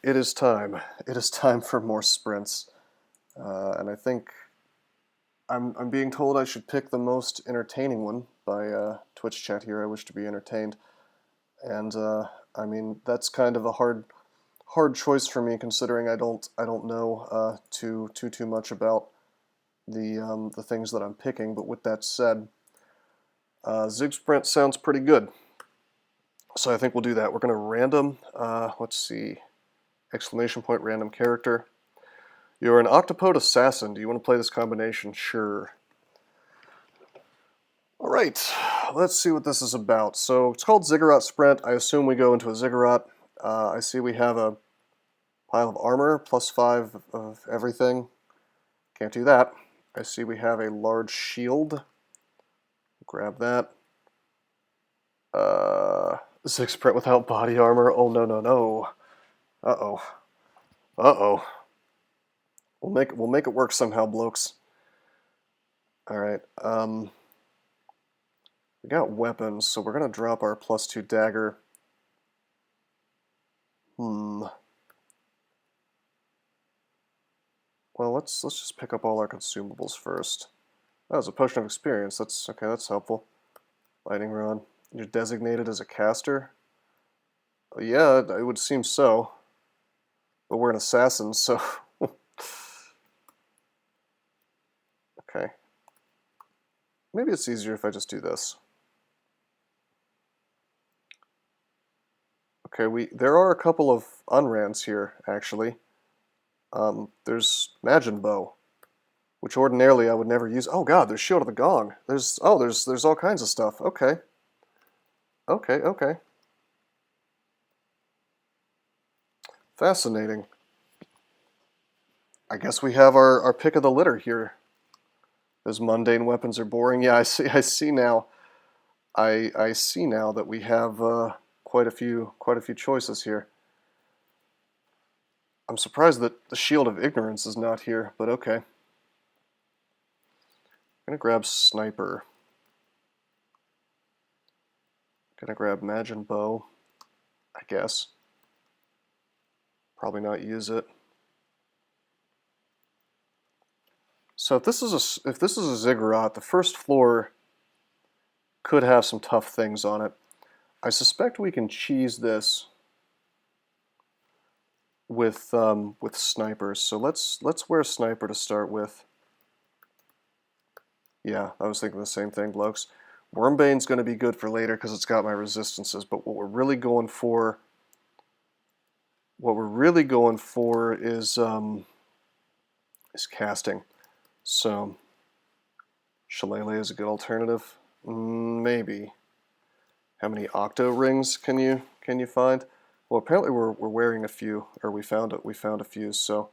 it is time. It is time for more sprints. And I think I'm being told I should pick the most entertaining one by Twitch chat here. I wish to be entertained. And I mean, that's kind of a hard choice for me, considering I don't know too much about the things that I'm picking. But with that said, Zig Sprint sounds pretty good. So I think we'll do that. We're going to random, let's see, exclamation point random character. You're an octopode assassin. Do you want to play this combination? Sure. Alright, let's see what this is about. So it's called Ziggurat Sprint. I assume we go into a ziggurat. I see we have a pile of armor, +5 of everything. Can't do that. I see we have a large shield. Grab that. Zig Sprint without body armor. Oh, no, no, no. Uh-oh. Uh-oh. We'll make it work somehow, blokes. Alright, we got weapons, so we're gonna drop our +2 dagger. Well, let's just pick up all our consumables first. That was a potion of experience. That's okay, that's helpful. Lightning rod. You're designated as a caster? Yeah, it would seem so. But we're an assassin, so... Okay. Maybe it's easier if I just do this. Okay, there are a couple of unrans here, actually. There's Magin Bow, which ordinarily I would never use. Oh god, there's Shield of the Gong. There's all kinds of stuff. Okay. Okay. Fascinating. I guess we have our pick of the litter here. Those mundane weapons are boring. Yeah, I see now. I see now that we have quite a few choices here. I'm surprised that the Shield of Ignorance is not here, but okay. I'm gonna grab Sniper. Gonna grab Magin Bow, I guess. Probably not use it. So if this is a ziggurat, the first floor could have some tough things on it. I suspect we can cheese this with snipers. So let's wear Sniper to start with. Yeah, I was thinking the same thing, blokes. Wormbane's going to be good for later because it's got my resistances, but what we're really going for is casting. So Shillelagh is a good alternative. Maybe. How many octo rings can you find? Well, apparently we're wearing a few, or we found a few. So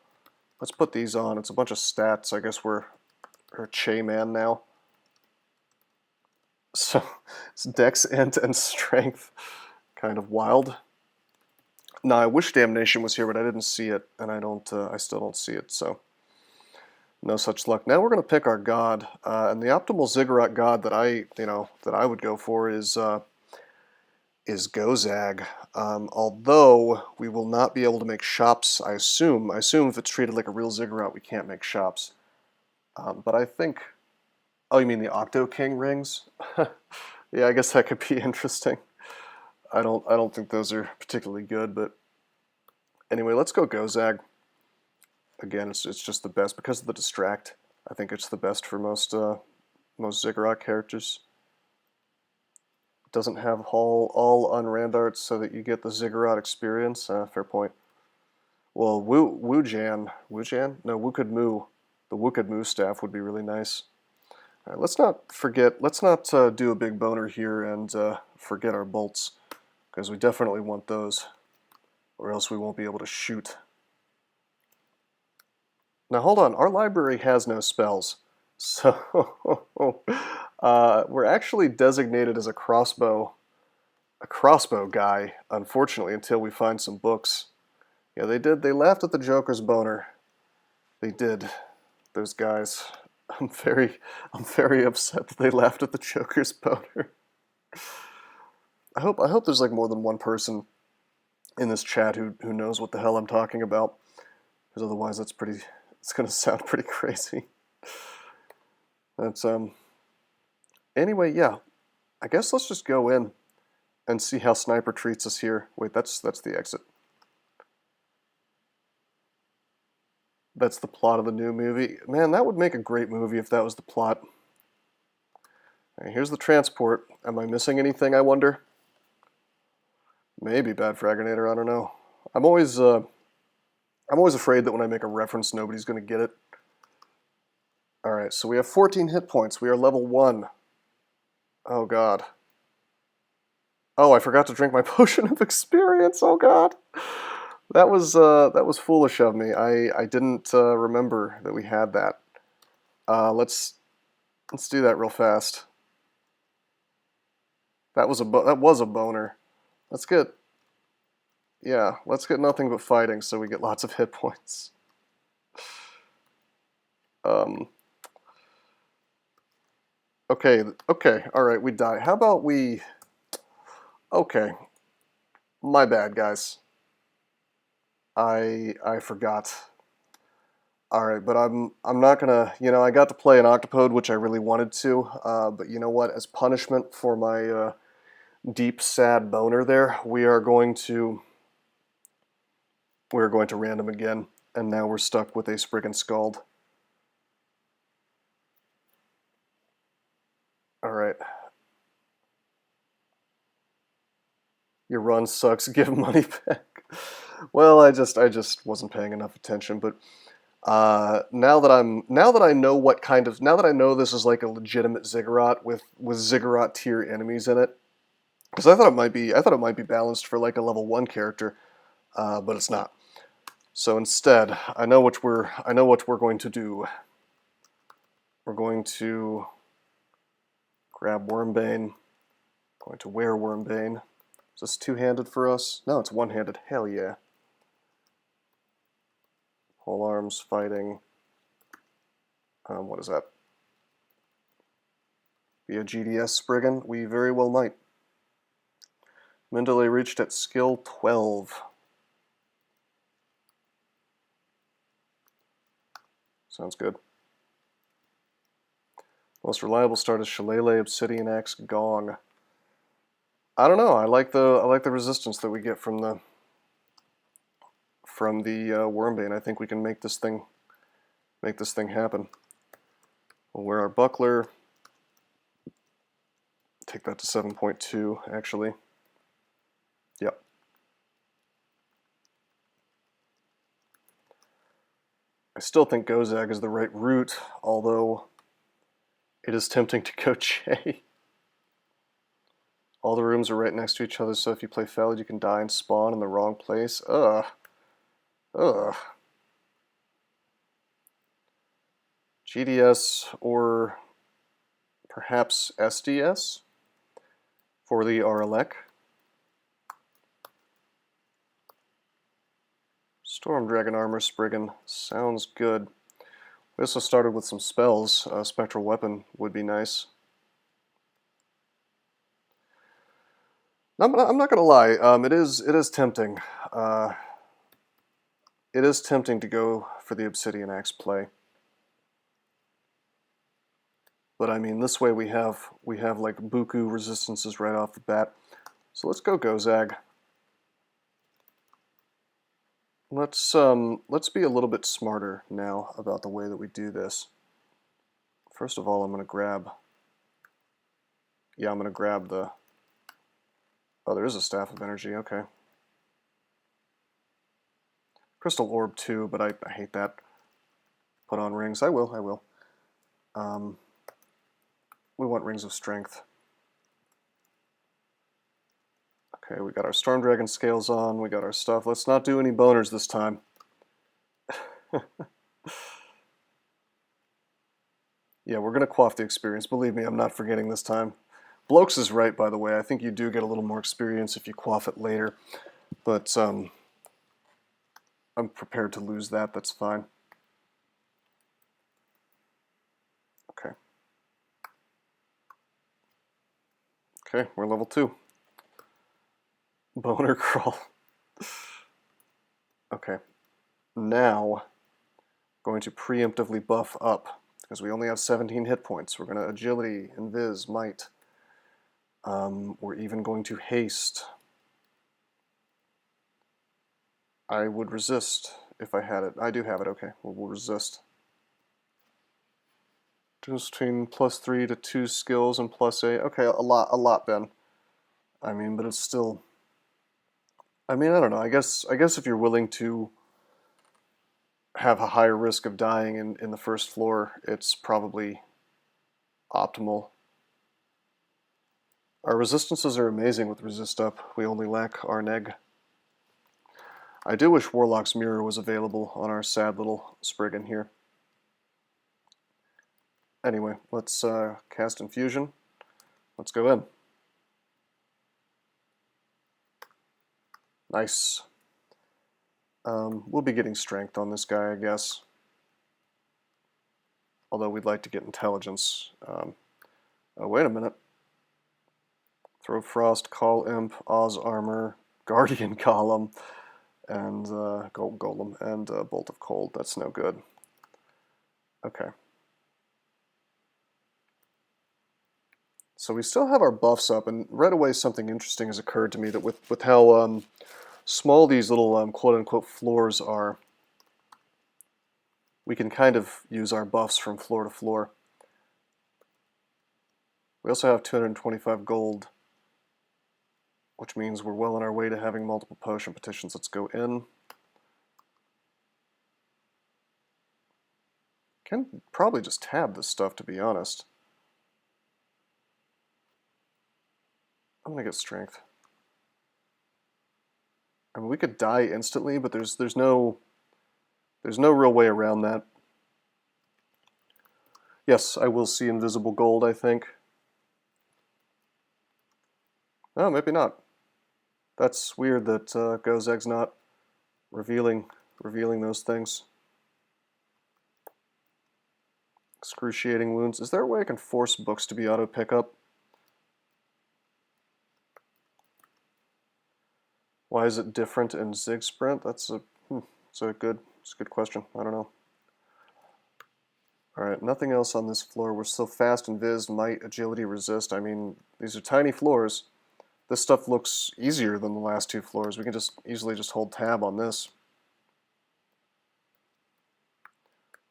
let's put these on. It's a bunch of stats. I guess we're Che Man now. So it's Dex, Int, and Strength. Kind of wild. Now I wish Damnation was here, but I didn't see it, and I still don't see it. So. No such luck. Now we're going to pick our god, and the optimal ziggurat god that I would go for is Gozag. Although we will not be able to make shops, I assume if it's treated like a real ziggurat, we can't make shops. But I think, oh, you mean the Octo King rings? Yeah, I guess that could be interesting. I don't think those are particularly good, but anyway, let's go Gozag. Again, it's just the best because of the distract. I think it's the best for most ziggurat characters. It doesn't have all unrand arts so that you get the ziggurat experience. Fair point. Well, Wujan? No, Wukid Mu. The Wukid Mu staff would be really nice. All right, let's not do a big boner here and forget our bolts, because we definitely want those, or else we won't be able to shoot. Now hold on, our library has no spells, so we're actually designated as a crossbow guy, unfortunately, until we find some books. Yeah, they laughed at the Joker's boner. They did, those guys. I'm very upset that they laughed at the Joker's boner. I hope there's like more than one person in this chat who knows what the hell I'm talking about, because otherwise it's going to sound pretty crazy. That's anyway, yeah. I guess let's just go in and see how Sniper treats us here. Wait, that's the exit. That's the plot of the new movie. Man, that would make a great movie if that was the plot. All right, here's the transport. Am I missing anything, I wonder? Maybe Bad Fraginator, I don't know. I'm always afraid that when I make a reference, nobody's going to get it. Alright, so we have 14 hit points. We are level 1. Oh god. Oh, I forgot to drink my potion of experience. Oh god. That was foolish of me. I didn't remember that we had that. Let's do that real fast. That was a boner. Let's get nothing but fighting so we get lots of hit points. Okay, alright, we die. How about we... Okay. My bad, guys. I forgot. Alright, but I'm not gonna... You know, I got to play an Octopode, which I really wanted to, but you know what? As punishment for my deep, sad boner there, we're going to random again, and now we're stuck with a Spriggan Scald. Alright. Your run sucks, give money back. Well, I just wasn't paying enough attention, but now that I know this is like a legitimate Ziggurat with Ziggurat tier enemies in it, because I thought it might be balanced for like a level 1 character, but it's not. So instead, I know what we're going to do. We're going to grab Wormbane. Going to wear Wormbane. Is this two-handed for us? No, it's one-handed. Hell yeah. Pole arms, fighting. What is that? Be a GDS Spriggan? We very well might. Mendeley reached at skill 12. Sounds good. Most reliable start is Shillelagh, Obsidian Axe, Gong. I don't know. I like the resistance that we get from the Wormbane. I think we can make this thing happen. We'll wear our buckler. Take that to 7.2 actually. Yep. I still think Gozag is the right route, although it is tempting to go J. All the rooms are right next to each other, so if you play Felid, you can die and spawn in the wrong place. Ugh. Ugh. GDS or perhaps SDS for the Aralek. Storm Dragon Armor Spriggan sounds good. We also started with some spells. Spectral Weapon would be nice. I'm not gonna lie. It is tempting. It is tempting to go for the Obsidian Axe play. But I mean, this way we have like buku resistances right off the bat. So let's go Gozag. Let's be a little bit smarter now about the way that we do this. First of all, I'm gonna grab the... Oh, there is a Staff of Energy, okay. Crystal Orb too, but I hate that. Put on rings. I will. We want Rings of Strength. Okay, we got our Storm Dragon scales on, we got our stuff. Let's not do any boners this time. Yeah, we're going to quaff the experience. Believe me, I'm not forgetting this time. Blokes is right, by the way. I think you do get a little more experience if you quaff it later. But I'm prepared to lose that. That's fine. Okay. Okay, we're level 2. Boner crawl. Okay. Now, going to preemptively buff up, because we only have 17 hit points. We're going to agility, invis, might. We're even going to haste. I would resist if I had it. I do have it, okay. We'll resist. Just between +3 to 2 skills and +8. Okay, a lot, Ben. I mean, but it's still... I mean, I don't know. I guess if you're willing to have a higher risk of dying in the first floor, it's probably optimal. Our resistances are amazing with resist up. We only lack our neg. I do wish Warlock's Mirror was available on our sad little Spriggan here. Anyway, let's cast Infusion. Let's go in. Nice. We'll be getting strength on this guy, I guess. Although we'd like to get intelligence. Oh, wait a minute. Throw Frost, Call Imp, Oz Armor, Guardian Column, and Golem, and Bolt of Cold. That's no good. Okay. So we still have our buffs up, and right away something interesting has occurred to me that with how small these little quote-unquote floors are, we can kind of use our buffs from floor to floor. We also have 225 gold, which means we're well on our way to having multiple potion petitions. Let's go in. Can probably just tab this stuff, to be honest. I'm gonna get strength. I mean, we could die instantly, but there's no real way around that. Yes, I will see invisible gold, I think. Oh, maybe not. That's weird that Gozag's not revealing those things. Excruciating wounds. Is there a way I can force books to be auto pickup? Why is it different in Zig Sprint? That's a good question. I don't know. All right, nothing else on this floor. We're still fast, invis, might, agility, resist. I mean, these are tiny floors. This stuff looks easier than the last two floors. We can just easily just hold tab on this.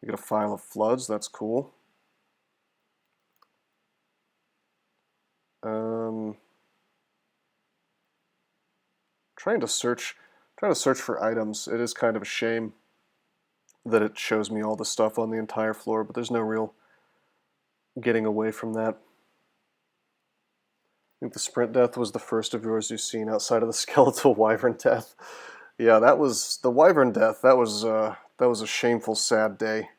We get a file of floods. That's cool. Trying to search for items. It is kind of a shame that it shows me all the stuff on the entire floor, but there's no real getting away from that. I think the sprint death was the first of yours you've seen outside of the skeletal wyvern death. Yeah, that was the wyvern death. That was a shameful, sad day.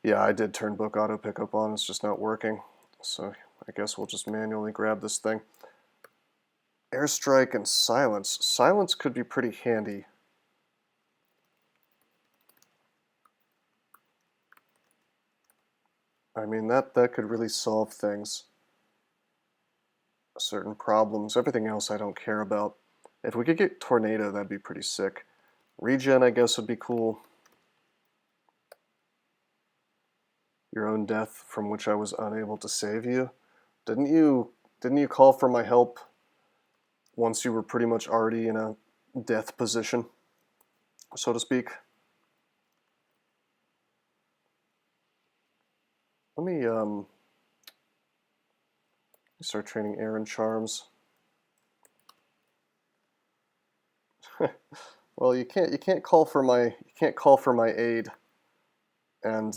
Yeah, I did turn book auto pickup on. It's just not working. So I guess we'll just manually grab this thing. Airstrike and silence. Silence could be pretty handy. I mean, that could really solve things. Certain problems. Everything else I don't care about. If we could get Tornado, that'd be pretty sick. Regen, I guess, would be cool. Your own death from which I was unable to save you. Didn't you call for my help once you were pretty much already in a death position, so to speak? Let me start training Herein charms. Well, you can't call for my aid and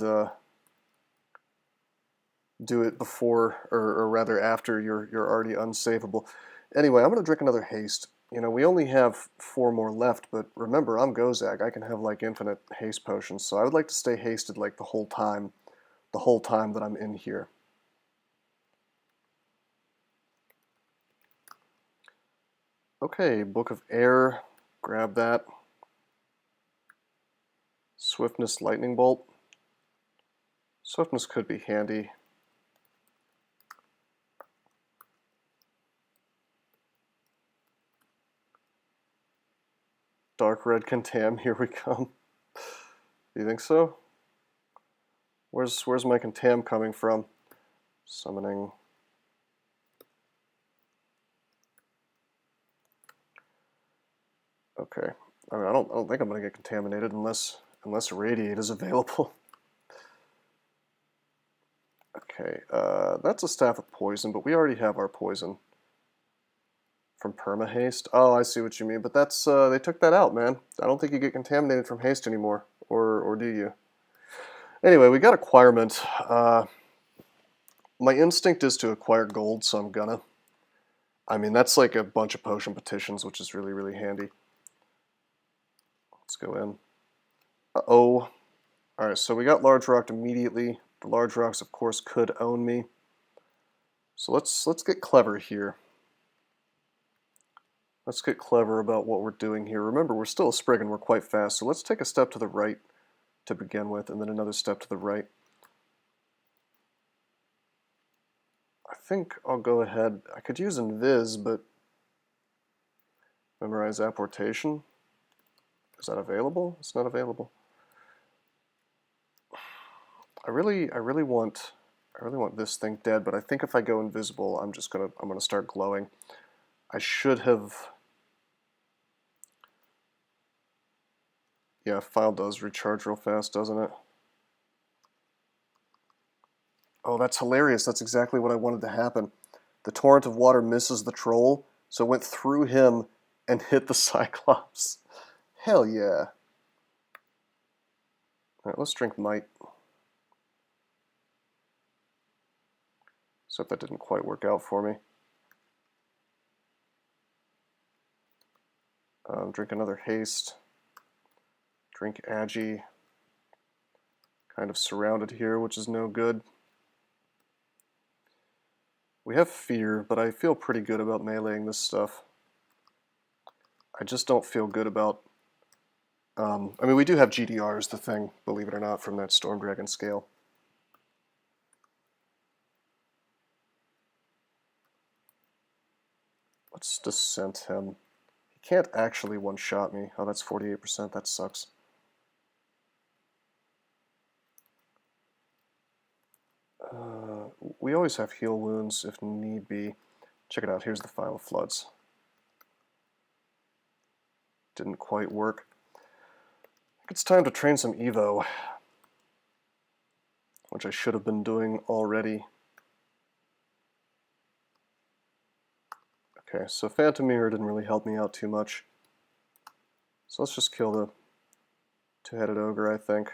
do it before or rather after you're already unsavable. Anyway, I'm gonna drink another haste. You know, we only have 4 more left, but remember, I'm Gozag. I can have like infinite haste potions, so I would like to stay hasted like the whole time that I'm in here. Okay, Book of Air, grab that. Swiftness, Lightning Bolt. Swiftness could be handy. Dark red Contam, here we come. Do you think so? Where's my Contam coming from? Summoning. Okay. I mean, I don't think I'm gonna get contaminated unless Radiate is available. Okay, that's a Staff of Poison, but we already have our poison from Perma-Haste. Oh, I see what you mean, but that's, they took that out, man. I don't think you get contaminated from haste anymore, or do you? Anyway, we got Acquirement. My instinct is to acquire gold, so I'm gonna. I mean, that's like a bunch of potion petitions, which is really, really handy. Let's go in. Uh-oh. Alright, so we got Large Rocked immediately. The Large Rocks, of course, could own me. So let's get clever here. Let's get clever about what we're doing here. Remember, we're still a Spriggan, we're quite fast, so let's take a step to the right to begin with, and then another step to the right. I think I'll go ahead. I could use Invis, but Memorize Apportation. Is that available? It's not available. I really want this thing dead, but I think if I go invisible, I'm gonna start glowing. I should have. Yeah, File does recharge real fast, doesn't it? Oh, that's hilarious. That's exactly what I wanted to happen. The torrent of water misses the troll, so it went through him and hit the Cyclops. Hell yeah. Alright, let's drink Might. Except that didn't quite work out for me. Drink another Haste. Drink Agi. Kind of surrounded here, which is no good. We have Fear, but I feel pretty good about meleeing this stuff. I just don't feel good about... I mean, we do have GDR is the thing, believe it or not, from that Storm Dragon scale. Let's Dissent him. He can't actually one-shot me. Oh, that's 48%. That sucks. We always have heal wounds if need be. Check it out. Here's the Final Floods. Didn't quite work. I think it's time to train some Evo, which I should have been doing already. Okay, so Phantom Mirror didn't really help me out too much. So let's just kill the two-headed ogre, I think.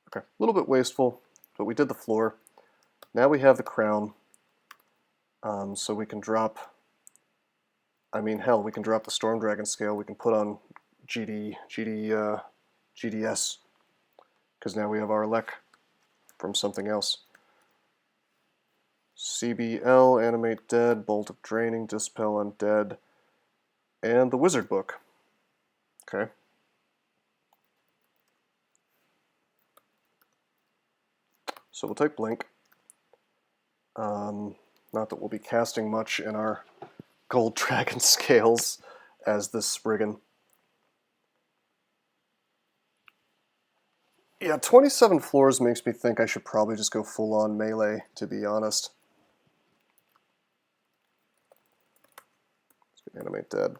Okay, a little bit wasteful, but we did the floor. Now we have the crown, so we can drop... I mean, hell, we can drop the Storm Dragon scale. We can put on GDS, because now we have our Lek from something else. CBL, Animate Dead, Bolt of Draining, Dispel Undead, and the Wizard Book. Okay. So we'll take Blink. Not that we'll be casting much in our Gold Dragon scales as this Spriggan. Yeah, 27 floors makes me think I should probably just go full-on melee, to be honest. Let's get Animate Dead.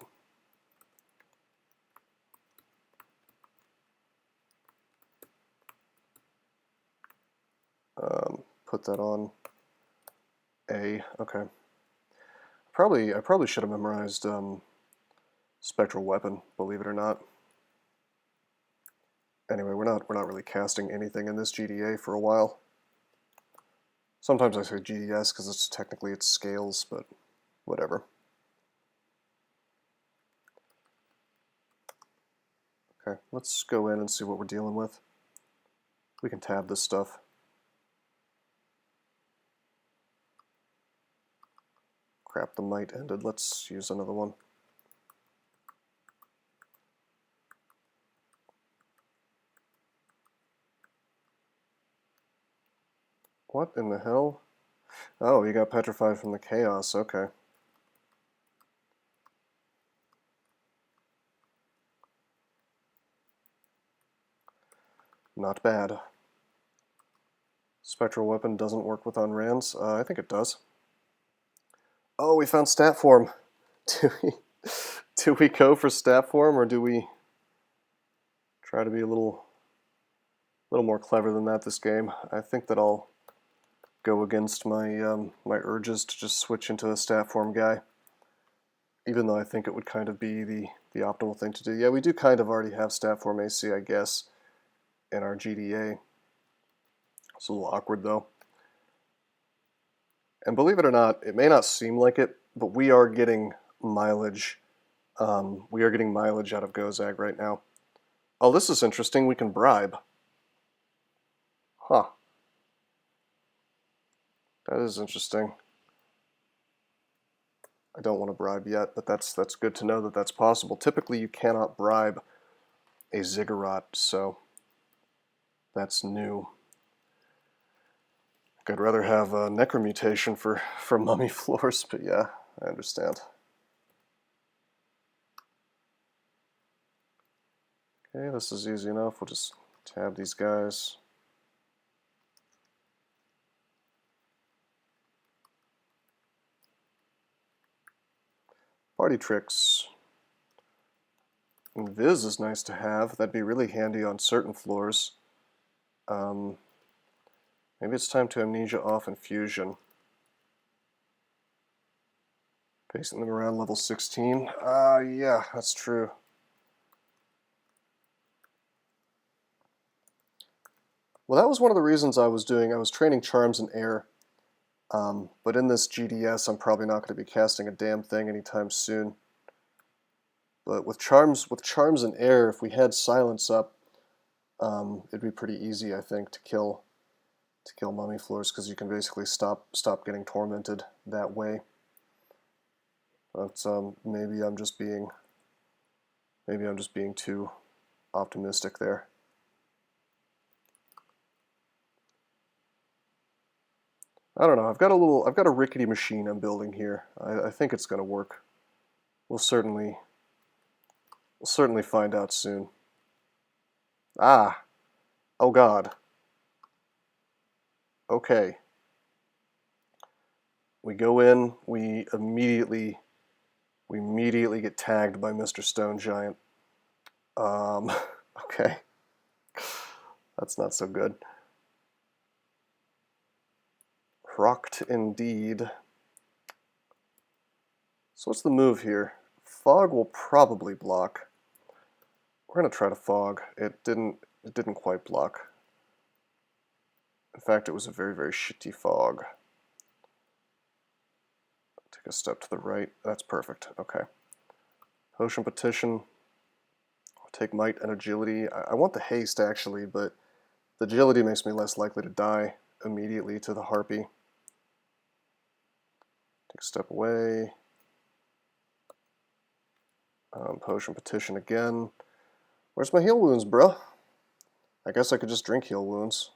Put that on A. Okay. I probably should have memorized Spectral Weapon, believe it or not. Anyway, we're not really casting anything in this GDA for a while. Sometimes I say GDS because it's technically it's scales, but whatever. Okay, let's go in and see what we're dealing with. We can tab this stuff. Crap, the Might ended. Let's use another one. What in the hell? Oh, he got petrified from the chaos, okay. Not bad. Spectral weapon doesn't work with unrans. I think it does. Oh, we found stat form. Do we go for stat form, or do we try to be a little more clever than that this game? I think that I'll go against my my urges to just switch into a stat form guy, even though I think it would kind of be the optimal thing to do. Yeah, we do kind of already have stat form AC, I guess, in our GDA. It's a little awkward though. And believe it or not, it may not seem like it, but we are getting mileage. We are getting mileage out of Gozag right now. Oh, this is interesting. We can bribe. Huh. That is interesting. I don't want to bribe yet, but that's good to know that that's possible. Typically, you cannot bribe a Ziggurat, so that's new. I'd rather have a necromutation for mummy floors, but yeah, I understand. Okay, this is easy enough. We'll just tab these guys. Party tricks. Invis is nice to have. That'd be really handy on certain floors. Maybe it's time to amnesia off infusion. Pacing them around level 16. Yeah, that's true. Well, that was one of the reasons I was training charms in air. But in this GDS, I'm probably not going to be casting a damn thing anytime soon. But with charms in air, if we had silence up, it'd be pretty easy, I think, to kill mummy floors, because you can basically stop getting tormented that way. But maybe I'm just being too optimistic there. I don't know. I've got a rickety machine I'm building here. I think it's going to work. We'll certainly find out soon. Ah, oh God. Okay. We go in. We immediately get tagged by Mr. Stone Giant. Okay. That's not so good. Rocked indeed. So what's the move here? Fog will probably block. We're gonna try to fog. It didn't quite block. In fact, it was a very, very shitty fog. Take a step to the right. That's perfect. Okay. Potion petition. I'll take might and agility. I want the haste actually, but the agility makes me less likely to die immediately to the harpy. Take a step away. Potion petition again. Where's my heal wounds, bruh? I guess I could just drink heal wounds.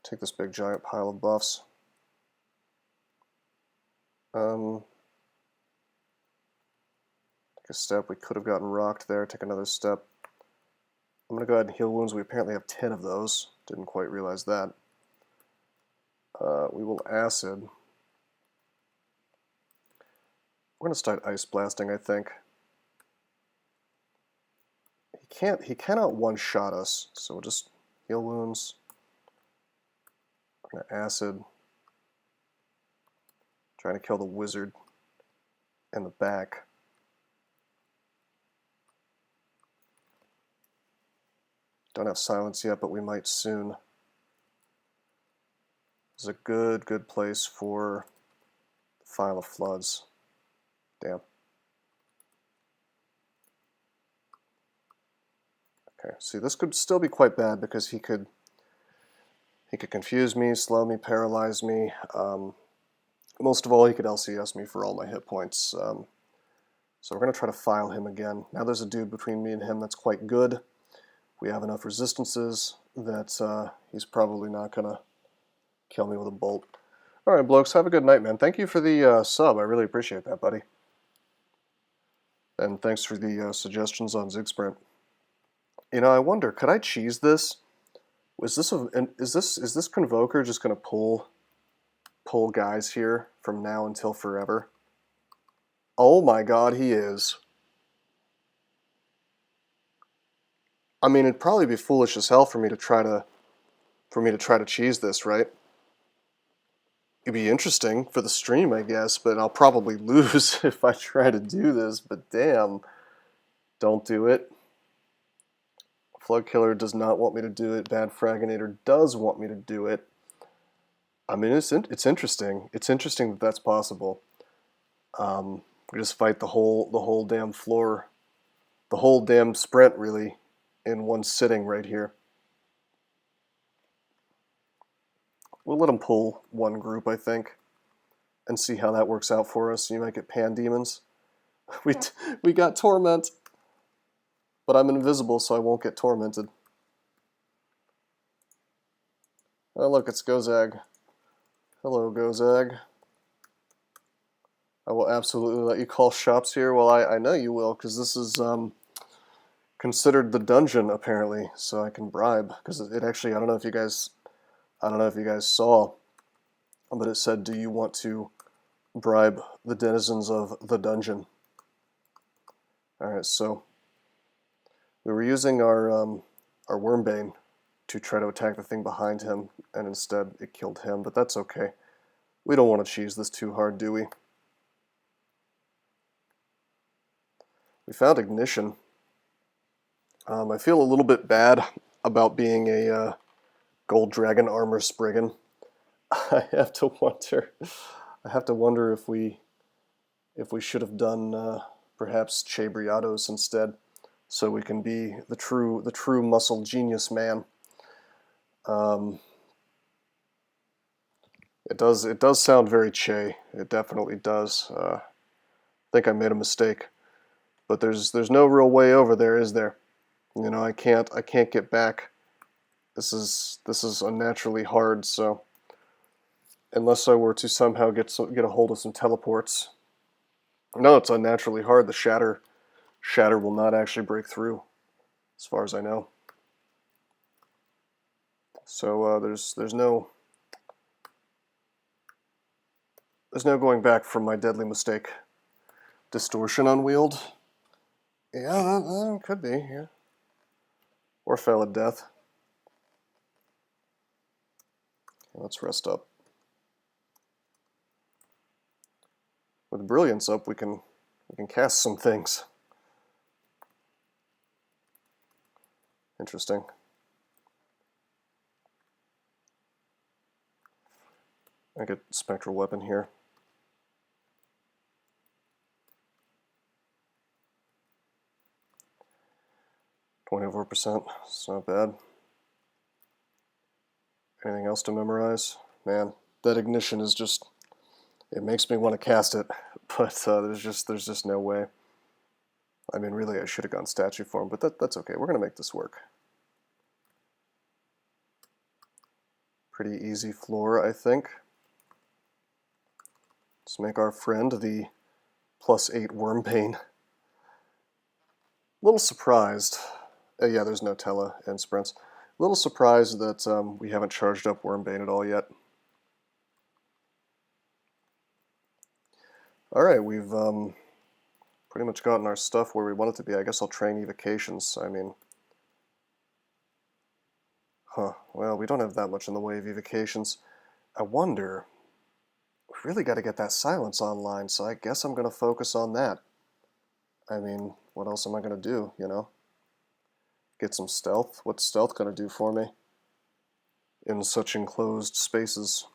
Take this big giant pile of buffs. Take a step. We could have gotten rocked there. Take another step. I'm going to go ahead and heal wounds. We apparently have 10 of those. Didn't quite realize that. We will acid. We're going to start ice blasting, I think. He cannot one-shot us, so we'll just heal wounds. We're going to acid. Trying to kill the wizard in the back. Don't have silence yet, but we might soon. This is a good place for the File of Floods. Damn. Okay, see, this could still be quite bad because he could confuse me, slow me, paralyze me. Most of all, he could LCS me for all my hit points. So we're going to try to file him again. Now there's a dude between me and him that's quite good. We have enough resistances that he's probably not going to Kill me with a bolt. All right, blokes, have a good night, man. Thank you for the sub. I really appreciate that, buddy. And thanks for the suggestions on Zig Sprint. You know, I wonder, could I cheese this? Is this Convoker just gonna pull guys here from now until forever? Oh my God, he is. I mean, it'd probably be foolish as hell for me to try to cheese this, right? It'd be interesting for the stream, I guess, but I'll probably lose if I try to do this. But damn, don't do it. Flood Killer does not want me to do it. Bad Fraginator does want me to do it. I mean, it's interesting. It's interesting that that's possible. We just fight the whole damn floor, the whole damn sprint, really, in one sitting right here. We'll let them pull one group, I think, and see how that works out for us. You might get Pandemons. We got Torment, but I'm invisible, so I won't get tormented. Oh, look, it's Gozag. Hello, Gozag. I will absolutely let you call shops here. Well, I know you will, because this is considered the dungeon, apparently, so I can bribe. Because it actually, I don't know if you guys saw, but it said, "Do you want to bribe the denizens of the dungeon?" All right, so we were using our Wormbane to try to attack the thing behind him, and instead it killed him. But that's okay. We don't want to cheese this too hard, do we? We found Ignition. I feel a little bit bad about being a Gold Dragon Armor Spriggan. I have to wonder if we should have done perhaps Chabriatos instead, so we can be the true muscle genius man. It does sound very Che. It definitely does. I think I made a mistake, but there's no real way over there, is there? You know, I can't get back. This is unnaturally hard. So unless I were to somehow get a hold of some teleports, no, it's unnaturally hard. The shatter will not actually break through, as far as I know. So there's no going back from my deadly mistake. Distortion unwheeled? Yeah, that could be, yeah. Or fell at death. Okay, let's rest up. With Brilliance up, we can cast some things. Interesting. I get Spectral Weapon here. %. It's not bad. Anything else to memorize? Man, that Ignition is just, it makes me want to cast it, but there's just no way. I mean, really, I should have gone statue form, but that's okay. We're going to make this work. Pretty easy floor, I think. Let's make our friend the +8 Wormbane. Little surprised. Yeah, there's no Tele and sprints. A little surprised that we haven't charged up Wormbane at all yet. Alright, we've pretty much gotten our stuff where we want it to be. I guess I'll train evocations. I mean, well, we don't have that much in the way of evocations. I wonder, we really got to get that silence online, so I guess I'm going to focus on that. I mean, what else am I going to do, you know? Get some stealth? What's stealth going to do for me in such enclosed spaces?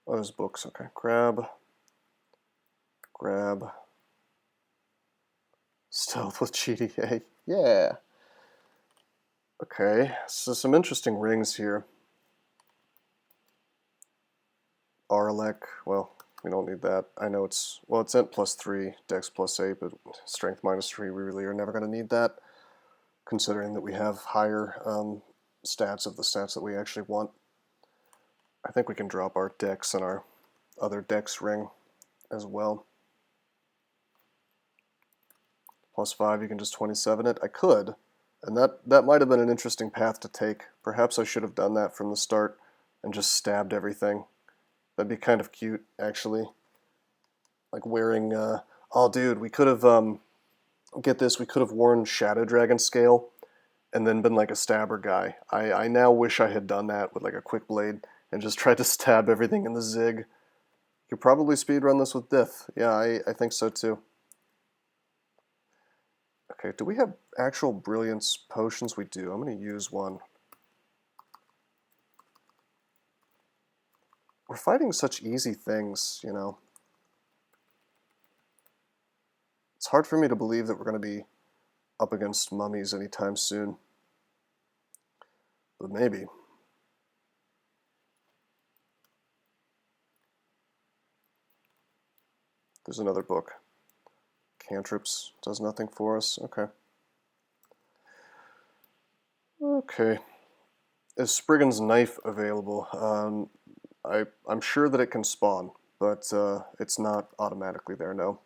Oh, there's books. Okay, grab. Stealth with GDA. Yeah. Okay, so some interesting rings here. Arlek, well, We don't need that. I know it's, well, it's int +3, dex +8, but strength -3, we really are never going to need that, considering that we have higher stats of the stats that we actually want. I think we can drop our dex and our other dex ring as well. +5, you can just 27 it. I could, and that might have been an interesting path to take. Perhaps I should have done that from the start and just stabbed everything. That'd be kind of cute, actually. Like wearing, oh dude, we could have, get this, we could have worn Shadow Dragon Scale and then been like a stabber guy. I now wish I had done that with like a quick blade and just tried to stab everything in the zig. You could probably speedrun this with Dith. Yeah, I think so too. Okay, do we have actual brilliance potions? We do. I'm going to use one. We're fighting such easy things, you know. It's hard for me to believe that we're going to be up against mummies anytime soon. But maybe. There's another book. Cantrips does nothing for us. Okay. Okay. Is Spriggan's Knife available? I'm sure that it can spawn, but it's not automatically there, no.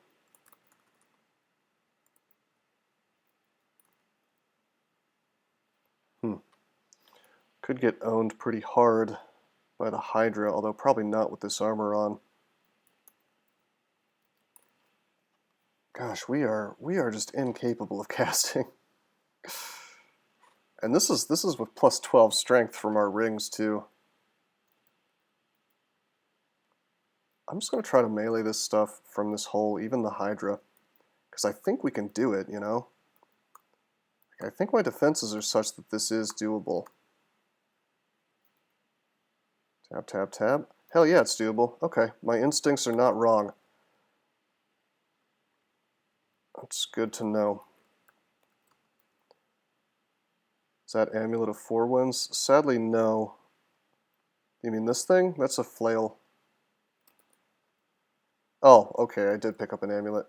Could get owned pretty hard by the Hydra, although probably not with this armor on. Gosh, we are just incapable of casting. And this is with +12 strength from our rings too. I'm just going to try to melee this stuff from this hole, even the Hydra, because I think we can do it, you know? I think my defenses are such that this is doable. Tab, tab, tab. Hell yeah, it's doable. Okay, my instincts are not wrong. That's good to know. Is that Amulet of Four Winds? Sadly, no. You mean this thing? That's a flail. Oh, okay, I did pick up an amulet.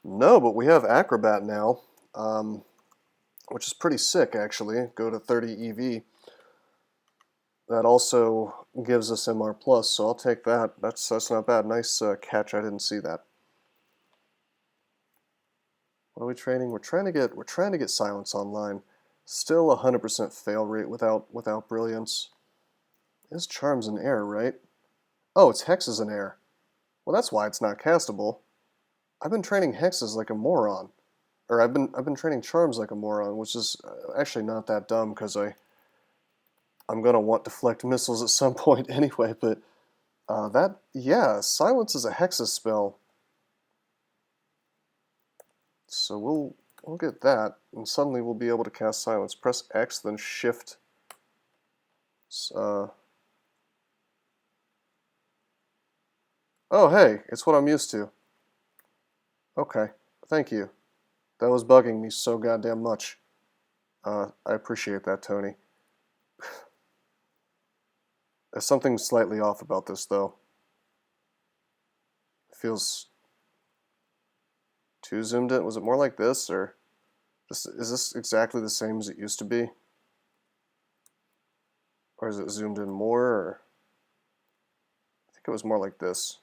No, but we have Acrobat now, which is pretty sick, actually. Go to 30 EV. That also gives us MR+, so I'll take that. That's not bad. Nice catch. I didn't see that. What are we training? We're trying to get Silence online. Still 100% fail rate without Brilliance. His Charm's an air, right? Oh, it's Hexes in air. Well, that's why it's not castable. I've been training Hexes like a moron. Or I've been training Charms like a moron, which is actually not that dumb, because I'm going to want Deflect Missiles at some point anyway, but yeah, Silence is a Hexes spell. So we'll get that, and suddenly we'll be able to cast Silence. Press X, then Shift. Oh, hey, it's what I'm used to. Okay, thank you. That was bugging me so goddamn much. I appreciate that, Tony. There's something slightly off about this, though. It feels too zoomed in. Was it more like this, or is this exactly the same as it used to be? Or is it zoomed in more, or I think it was more like this.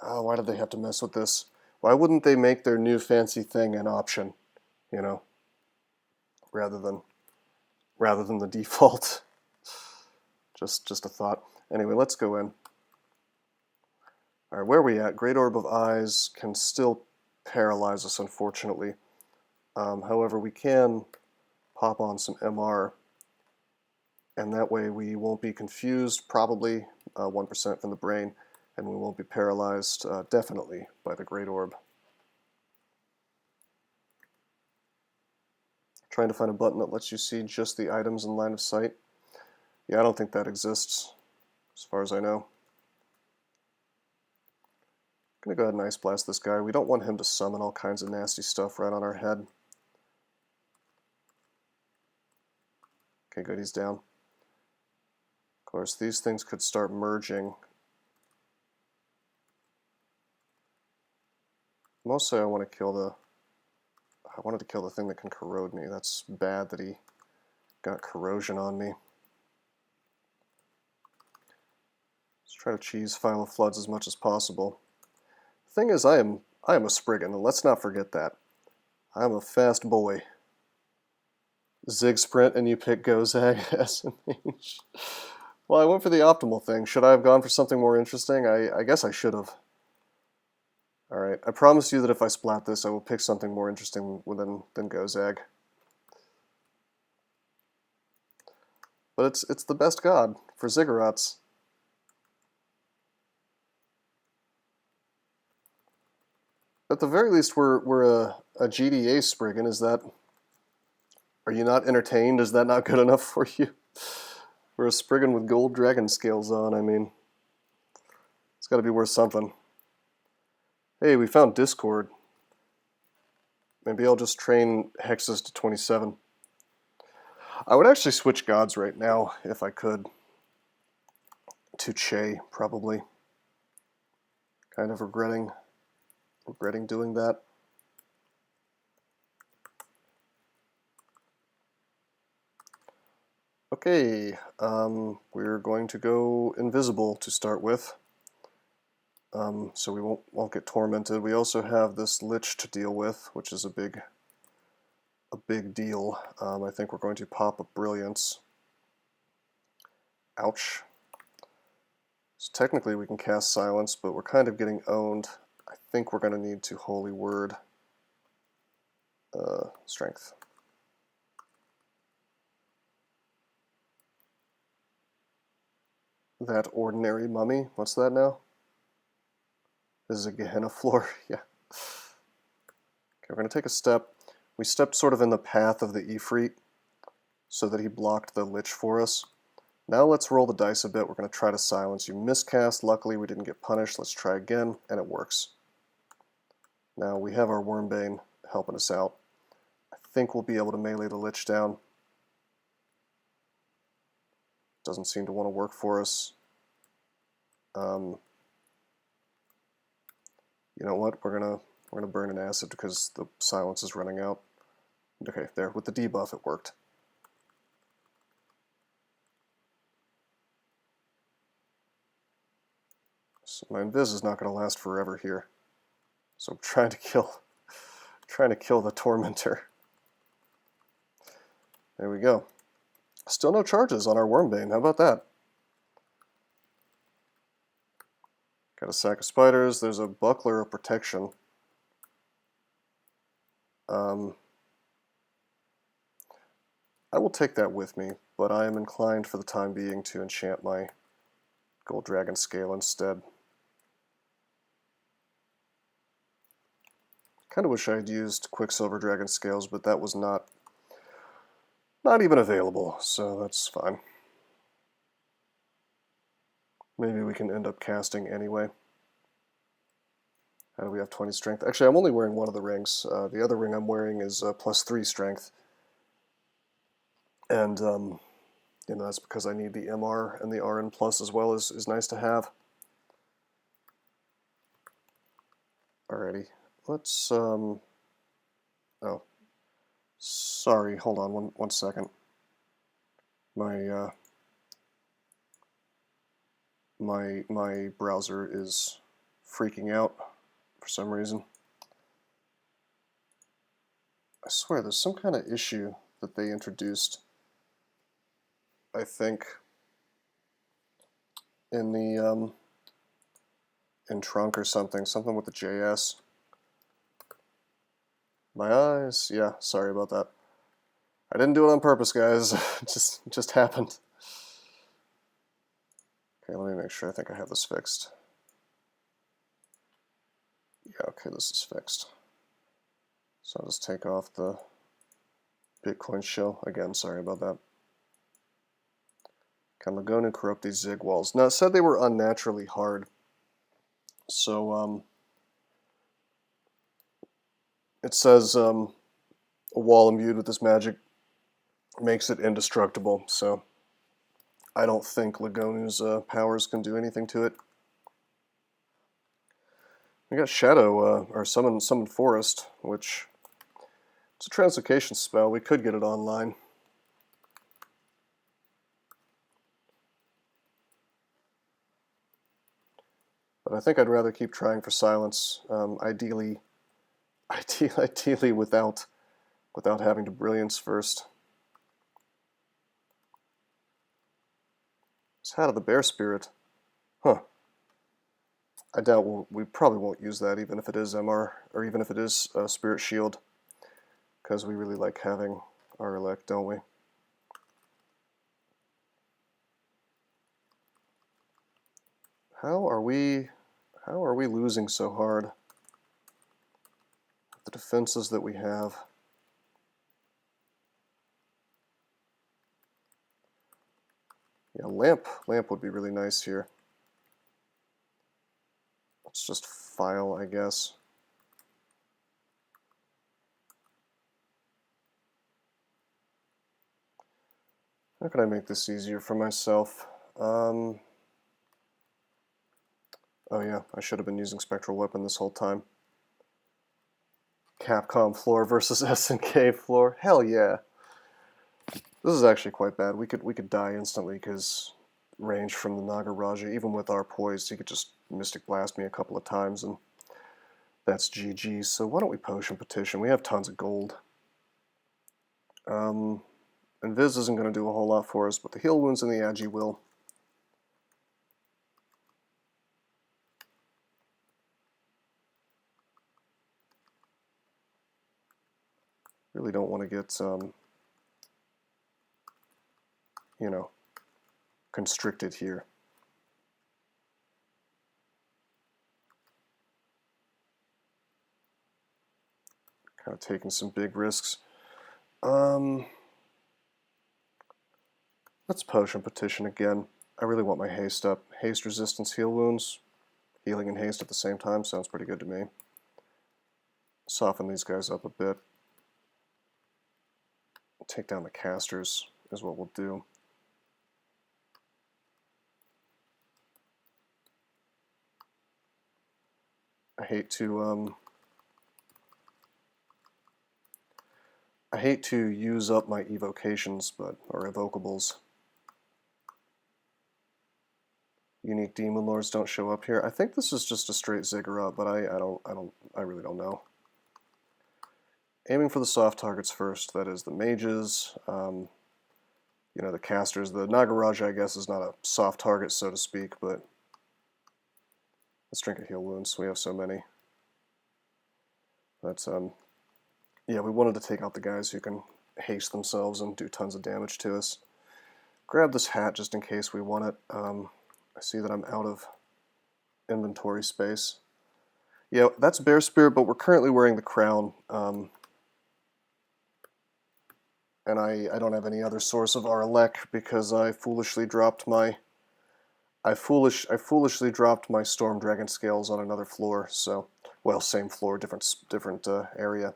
Oh, why did they have to mess with this? Why wouldn't they make their new fancy thing an option, you know, rather than the default? Just a thought. Anyway, let's go in. All right, where are we at? Great Orb of Eyes can still paralyze us, unfortunately. However, we can pop on some MR, and that way we won't be confused, probably 1% from the brain, and we won't be paralyzed, definitely, by the Great Orb. Trying to find a button that lets you see just the items in line of sight. Yeah, I don't think that exists, as far as I know. I'm going to go ahead and Ice Blast this guy. We don't want him to summon all kinds of nasty stuff right on our head. Okay, good, he's down. Of course, these things could start merging. Mostly I want to kill the... I wanted to kill the thing that can corrode me. That's bad that he got corrosion on me. Let's try to cheese File of Floods as much as possible. The thing is, I am a Spriggan, and let's not forget that. I'm a fast boy. Zig Sprint, and you pick Gozag SMH. Well, I went for the optimal thing. Should I have gone for something more interesting? I guess I should have. Alright, I promise you that if I splat this, I will pick something more interesting than Gozag. But it's the best god for Ziggurats. At the very least, we're a GDA Spriggan. Is that... Are you not entertained? Is that not good enough for you? We're a Spriggan with gold dragon scales on, I mean. It's gotta be worth something. Hey, we found Discord. Maybe I'll just train hexes to 27. I would actually switch gods right now, if I could. To Che, probably. Kind of regretting doing that. Okay, we're going to go invisible to start with. So we won't get tormented. We also have this Lich to deal with, which is a big deal. I think we're going to pop a Brilliance. Ouch. So technically we can cast Silence, but we're kind of getting owned. I think we're going to need to Holy Word. Strength. That ordinary mummy. What's that now? This is a Gehenna floor. Yeah. Okay, we're going to take a step. We stepped sort of in the path of the Ifrit so that he blocked the Lich for us. Now let's roll the dice a bit. We're going to try to silence. You miscast. Luckily we didn't get punished. Let's try again, and it works. Now we have our Wormbane helping us out. I think we'll be able to melee the Lich down. Doesn't seem to want to work for us. You know what? We're gonna burn an acid because the silence is running out. Okay, there, with the debuff it worked. So my invis is not gonna last forever here. So I'm trying to kill the tormentor. There we go. Still no charges on our Wormbane. How about that? Got a sack of spiders. There's a buckler of protection. I will take that with me, but I am inclined for the time being to enchant my gold dragon scale instead. Kind of wish I had used Quicksilver Dragon Scales, but that was not even available, so that's fine. Maybe we can end up casting anyway. How do we have 20 strength? Actually, I'm only wearing one of the rings. The other ring I'm wearing is +3 strength. And, you know, that's because I need the MR and the RN plus as well is nice to have. Alrighty. Let's, oh. Sorry, hold on one second. My browser is freaking out for some reason. I swear there's some kind of issue that they introduced, I think, in the in trunk or something with the JS. My eyes, yeah, sorry about that. I didn't do it on purpose, guys. It just happened. Okay, let me make sure. I think I have this fixed. Yeah, okay, this is fixed. So I'll just take off the Bitcoin shell. Again, sorry about that. Can Lagonu corrupt these Zig walls? Now, it said they were unnaturally hard. So, it says a wall imbued with this magic makes it indestructible, so I don't think Lagonu's powers can do anything to it. We got Shadow, or Summon Forest, which it's a translocation spell. We could get it online. But I think I'd rather keep trying for silence, ideally without having to brilliance first. It's Hat of the Bear Spirit. Huh. I doubt we probably won't use that, even if it is MR, or even if it is Spirit Shield, because we really like having our elect, don't we? How are we losing so hard? The defenses that we have. Yeah, lamp would be really nice here. Let's just file, I guess. How can I make this easier for myself? Oh yeah, I should have been using Spectral Weapon this whole time. Capcom floor versus SNK floor. Hell yeah. This is actually quite bad. We could die instantly because range from the Nagaraja, even with our poise, he could just Mystic Blast me a couple of times and that's GG. So why don't we Potion Petition? We have tons of gold. And Viz isn't going to do a whole lot for us, but the heal wounds and the Agi will. Really don't want to get, you know, constricted here. Kind of taking some big risks. Let's Potion Petition again. I really want my haste up. Haste resistance, heal wounds. Healing and haste at the same time sounds pretty good to me. Soften these guys up a bit. Take down the casters is what we'll do. I hate to use up my evocations, or evocables. Unique demon lords don't show up here. I think this is just a straight Ziggurat, but I really don't know. Aiming for the soft targets first, that is the mages, you know, the casters. The Nagaraja, I guess, is not a soft target, so to speak, but let's drink a heal wounds. We have so many. But, yeah, we wanted to take out the guys who can haste themselves and do tons of damage to us. Grab this hat just in case we want it. I see that I'm out of inventory space. Yeah, that's Bear Spirit, but we're currently wearing the crown. And I don't have any other source of Aralek because I foolishly dropped my foolishly dropped my Storm Dragon scales on another floor. So, well, same floor, different area.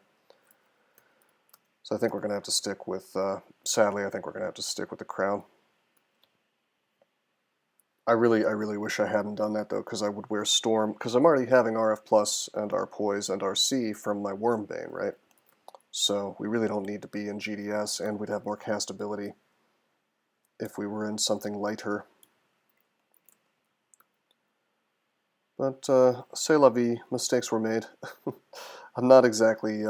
So I think we're gonna have to stick with. Sadly, I think we're gonna have to stick with the crown. I really wish I hadn't done that though, because I would wear Storm, because I'm already having RF Plus and our Poise and our C from my Wormbane, right? So we really don't need to be in GDS, and we'd have more castability if we were in something lighter. But c'est la vie, mistakes were made. I'm not exactly,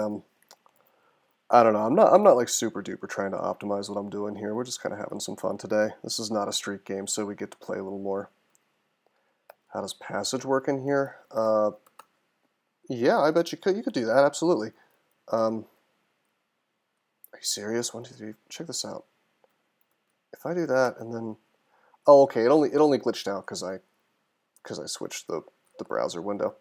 I don't know, I'm not like super duper trying to optimize what I'm doing here. We're just kind of having some fun today. This is not a street game, so we get to play a little more. How does passage work in here? Yeah, I bet you could do that, absolutely. Are you serious? 1, 2, 3, check this out. If I do that and then, oh, okay, it only glitched out because I switched the browser window.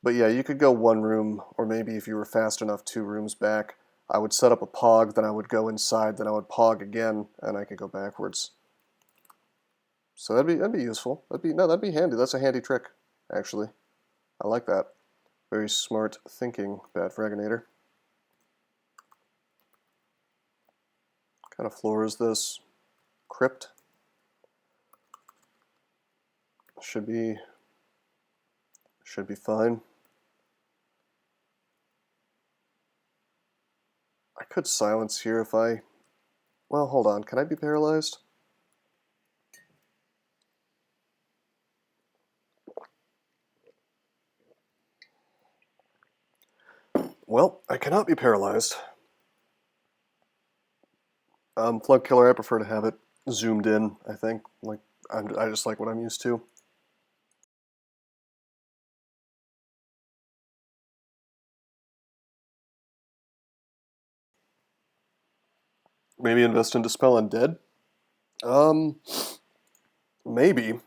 But yeah, you could go one room, or maybe if you were fast enough, 2 rooms back. I would set up a pog, then I would go inside, then I would pog again, and I could go backwards. So that'd be useful. That'd be handy. That's a handy trick, actually. I like that. Very smart thinking, Bad Fraginator. What kind of floor is this? Crypt? Should be fine. could silence here if I... Well, hold on. Can I be paralyzed? Well, I cannot be paralyzed. Flood Killer, I prefer to have it zoomed in, I think. Like, I just like what I'm used to. Maybe invest in Dispel Undead? Maybe.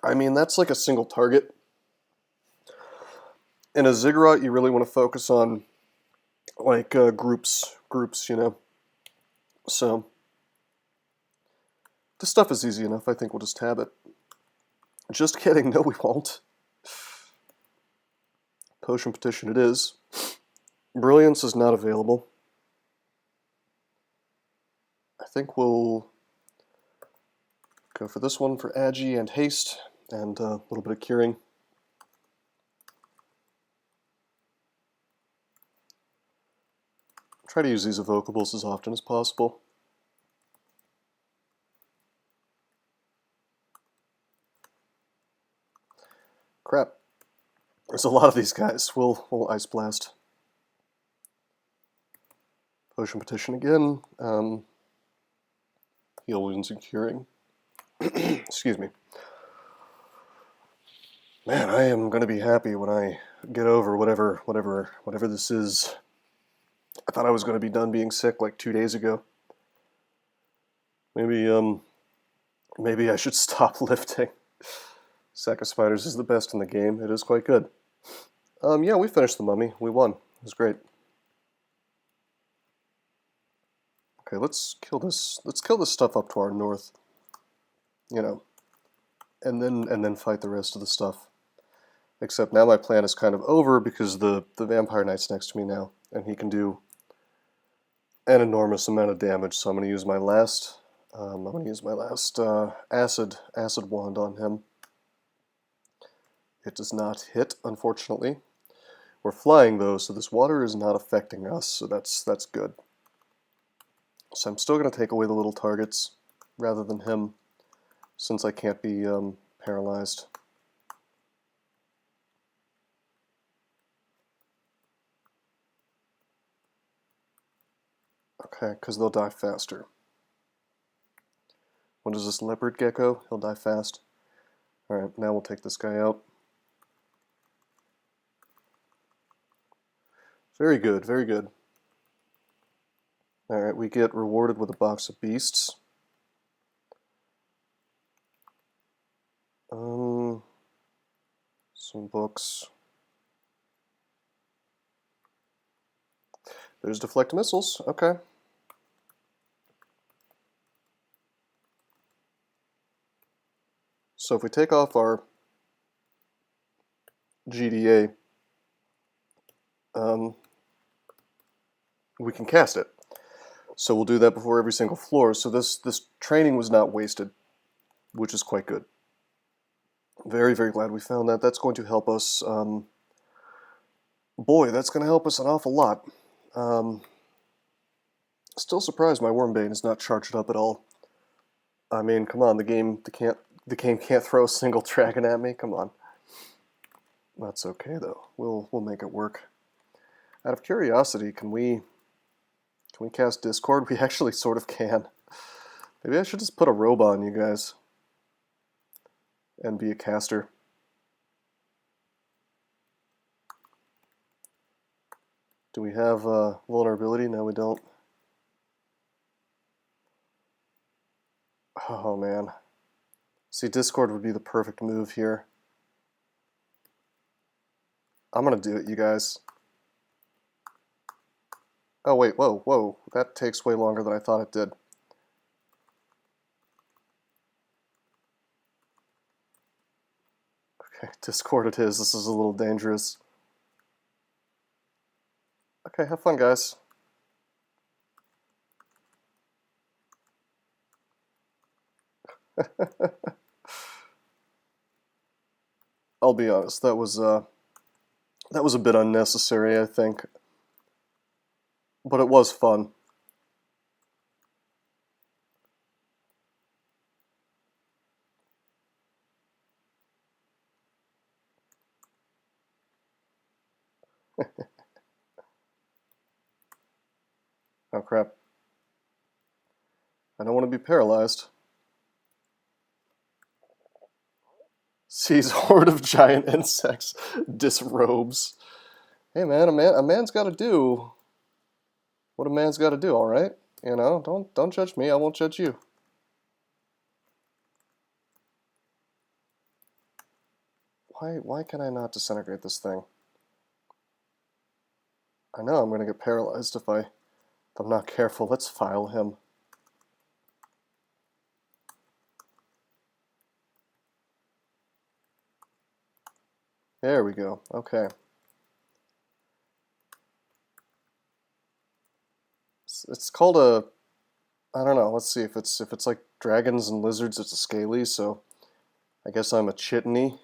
I mean, that's like a single target. In a Ziggurat, you really want to focus on, like, groups, you know? So, this stuff is easy enough. I think we'll just tab it. Just kidding. No, we won't. Potion Petition it is. Brilliance is not available. I think we'll go for this one for Agi and Haste, and a little bit of Curing. Try to use these evocables as often as possible. Crap. There's a lot of these guys. We'll Ice Blast. Potion Petition again. Heal Wounds and Curing. Excuse me. Man, I am going to be happy when I get over whatever this is. I thought I was going to be done being sick like 2 days ago. Maybe I should stop lifting. Sack of Spiders is the best in the game. It is quite good. Yeah, we finished the mummy. We won. It was great. Okay, let's kill this. Let's kill this stuff up to our north. You know, and then fight the rest of the stuff. Except now my plan is kind of over because the Vampire Knight's next to me now, and he can do an enormous amount of damage. So I'm going to use my last acid wand on him. It does not hit, unfortunately. We're flying though, so this water is not affecting us, so that's good. So I'm still going to take away the little targets rather than him, since I can't be paralyzed. Okay, because they'll die faster. What is this, leopard gecko? He'll die fast. Alright, now we'll take this guy out. Very good, very good. Alright, we get rewarded with a box of beasts. Some books. There's deflect missiles, okay. So if we take off our GDA, we can cast it. So we'll do that before every single floor. So this training was not wasted, which is quite good. Very, very glad we found that. That's going to help us, boy, that's going to help us an awful lot. Still surprised my Wormbane is not charged up at all. I mean, come on, the game can't throw a single dragon at me. Come on. That's okay though. We'll make it work. Out of curiosity, can we cast Discord? We actually sort of can. Maybe I should just put a robe on you guys and be a caster. Do we have vulnerability? No, we don't. Oh man. See, Discord would be the perfect move here. I'm gonna do it, you guys. Oh wait, whoa. That takes way longer than I thought it did. Okay, Discord it is. This is a little dangerous. Okay, have fun, guys. I'll be honest, that was a bit unnecessary, I think. but it was fun. Oh crap. I don't want to be paralyzed. Sees horde of giant insects, disrobes. Hey man, a man's got to do what a man's got to do. All right, you know, don't judge me. I won't judge you. Why can I not disintegrate this thing? I know I'm gonna get paralyzed if I'm not careful. Let's file him. There we go. Okay. It's called a, I don't know. Let's see if it's like dragons and lizards. It's a scaly, so I guess I'm a chitney.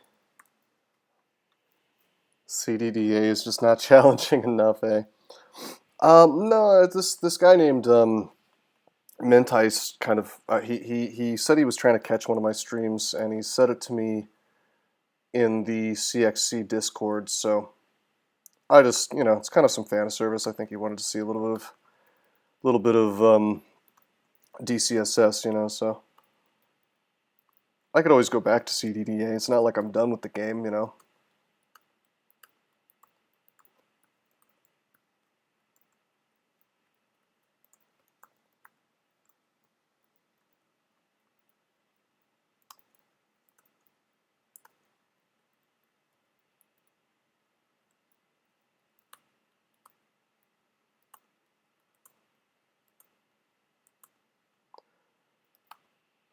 CDDA is just not challenging enough, eh? No, this guy named Mintice kind of he said he was trying to catch one of my streams, and he said it to me in the CXC Discord. So I just, you know, it's kind of some fan service. I think he wanted to see a little bit of DCSS, you know. So I could always go back to CDDA. It's not like I'm done with the game, you know.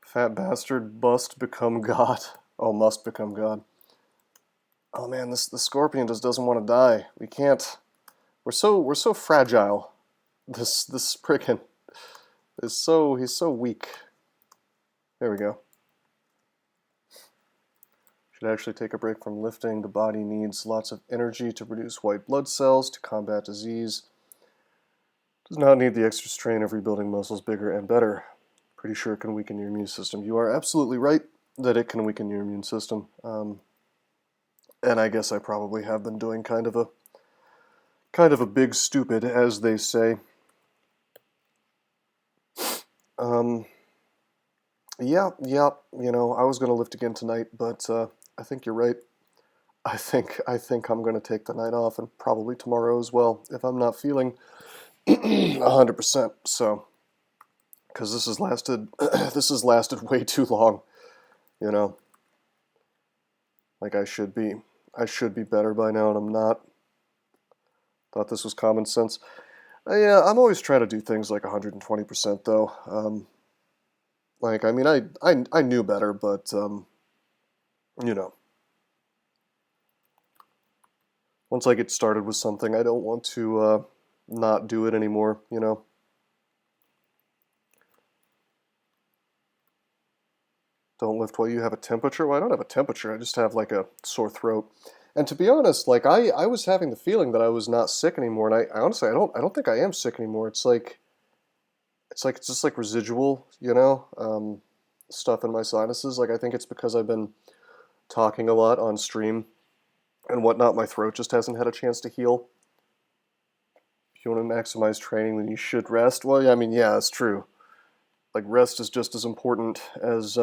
Fat bastard must become God. Oh, must become God. Oh man, the scorpion just doesn't want to die. We can't. We're so fragile. This Spriggan is he's so weak. There we go. Should actually take a break from lifting. The body needs lots of energy to produce white blood cells to combat disease. Does not need the extra strain of rebuilding muscles bigger and better. Pretty sure it can weaken your immune system. You are absolutely right that it can weaken your immune system. And I guess I probably have been doing kind of a big stupid, as they say. Yeah, you know, I was going to lift again tonight, but I think you're right. I think I'm going to take the night off, and probably tomorrow as well, if I'm not feeling 100%. So, because this has lasted way too long, you know. Like I should be better by now, and I'm not. Thought this was common sense. Yeah, I'm always trying to do things like 120% though. Like, I mean, I knew better, but you know, once I get started with something, I don't want to not do it anymore, you know. Don't lift while you have a temperature. Well, I don't have a temperature. I just have like a sore throat. And to be honest, like I was having the feeling that I was not sick anymore, and I honestly I don't think I am sick anymore. It's just like residual, you know, stuff in my sinuses. Like I think it's because I've been talking a lot on stream and whatnot. My throat just hasn't had a chance to heal. If you want to maximize training, then you should rest. Well, yeah, I mean, yeah, that's true. Like rest is just as important as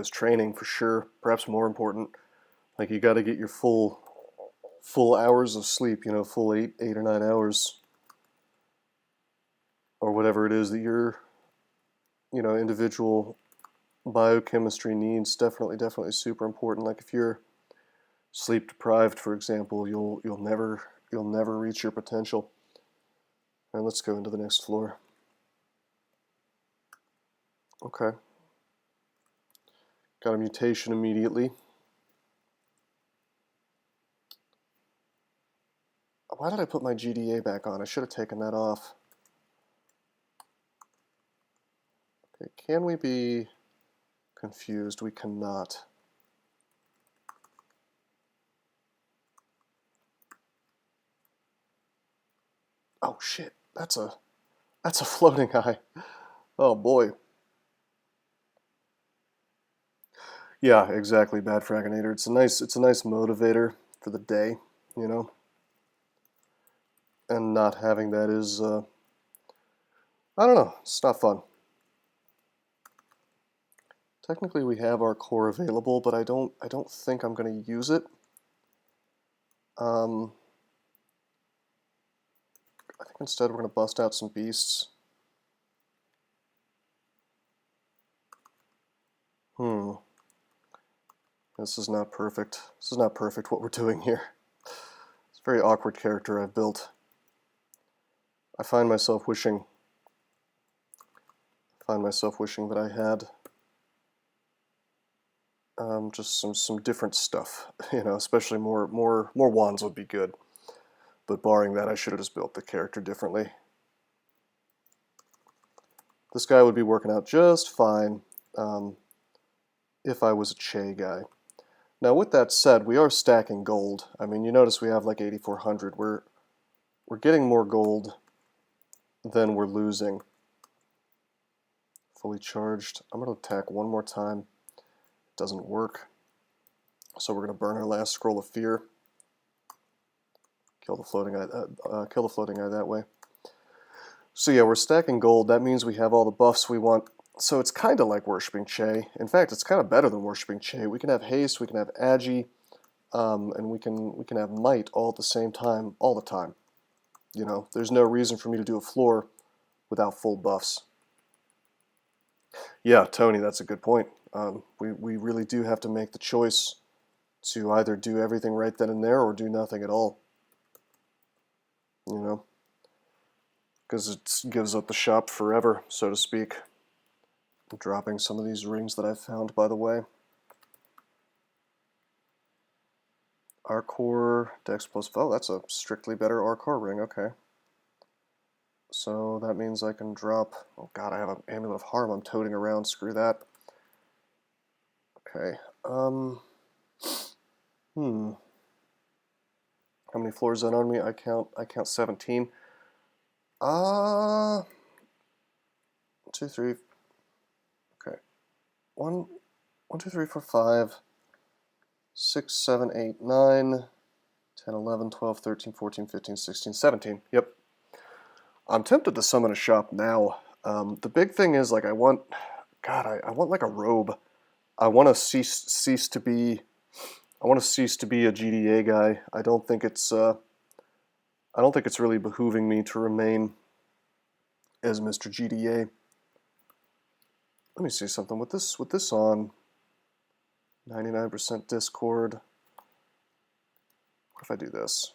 training for sure. Perhaps more important. Like you got to get your full hours of sleep. You know, full 8 or 9 hours, or whatever it is that your, you know, individual biochemistry needs. Definitely super important. Like if you're sleep deprived, for example, you'll never reach your potential. All right, let's go into the next floor. Okay. Got a mutation immediately. Why did I put my GDA back on? I should have taken that off. Okay, can we be confused? We cannot. Oh shit, that's a floating eye. Oh boy. Yeah, exactly, Bad Fragginator. It's a nice motivator for the day, you know? And not having that is I don't know, it's not fun. Technically we have our core available, but I don't think I'm gonna use it. I think instead we're gonna bust out some beasts. This is not perfect. This is not perfect what we're doing here. It's a very awkward character I've built. I find myself wishing that I had just some different stuff, you know, especially more wands would be good. But barring that, I should have just built the character differently. This guy would be working out just fine if I was a Che guy. Now, with that said, we are stacking gold. I mean, you notice we have like 8,400. We're getting more gold than we're losing. Fully charged. I'm going to attack one more time. It doesn't work. So we're going to burn our last scroll of fear. Kill the floating eye that way. So yeah, we're stacking gold. That means we have all the buffs we want. So it's kind of like worshipping Che. In fact, it's kind of better than worshipping Che. We can have haste, we can have agi, and we can have might all at the same time, all the time. You know, there's no reason for me to do a floor without full buffs. Yeah, Tony, that's a good point. We really do have to make the choice to either do everything right then and there or do nothing at all. You know, because it gives up the shop forever, so to speak. I'm dropping some of these rings that I found, by the way. Arcor, Dex plus, oh, that's a strictly better Arcor ring, okay. So that means I can drop, oh god, I have an Amulet of Harm I'm toting around, screw that. Okay, How many floors is that on me? I count 17. 1, 2, 3, okay. 1, 2, 3, 4, 5, 6, 7, 8, 9, 10, 11, 12, 13, 14, 15, 16, 17. Yep. I'm tempted to summon a shop now. The big thing is, like, I want like a robe. I want to cease to be a GDA guy. I don't think it's really behooving me to remain as Mr. GDA. Let me see something with this on. 99% Discord. What if I do this?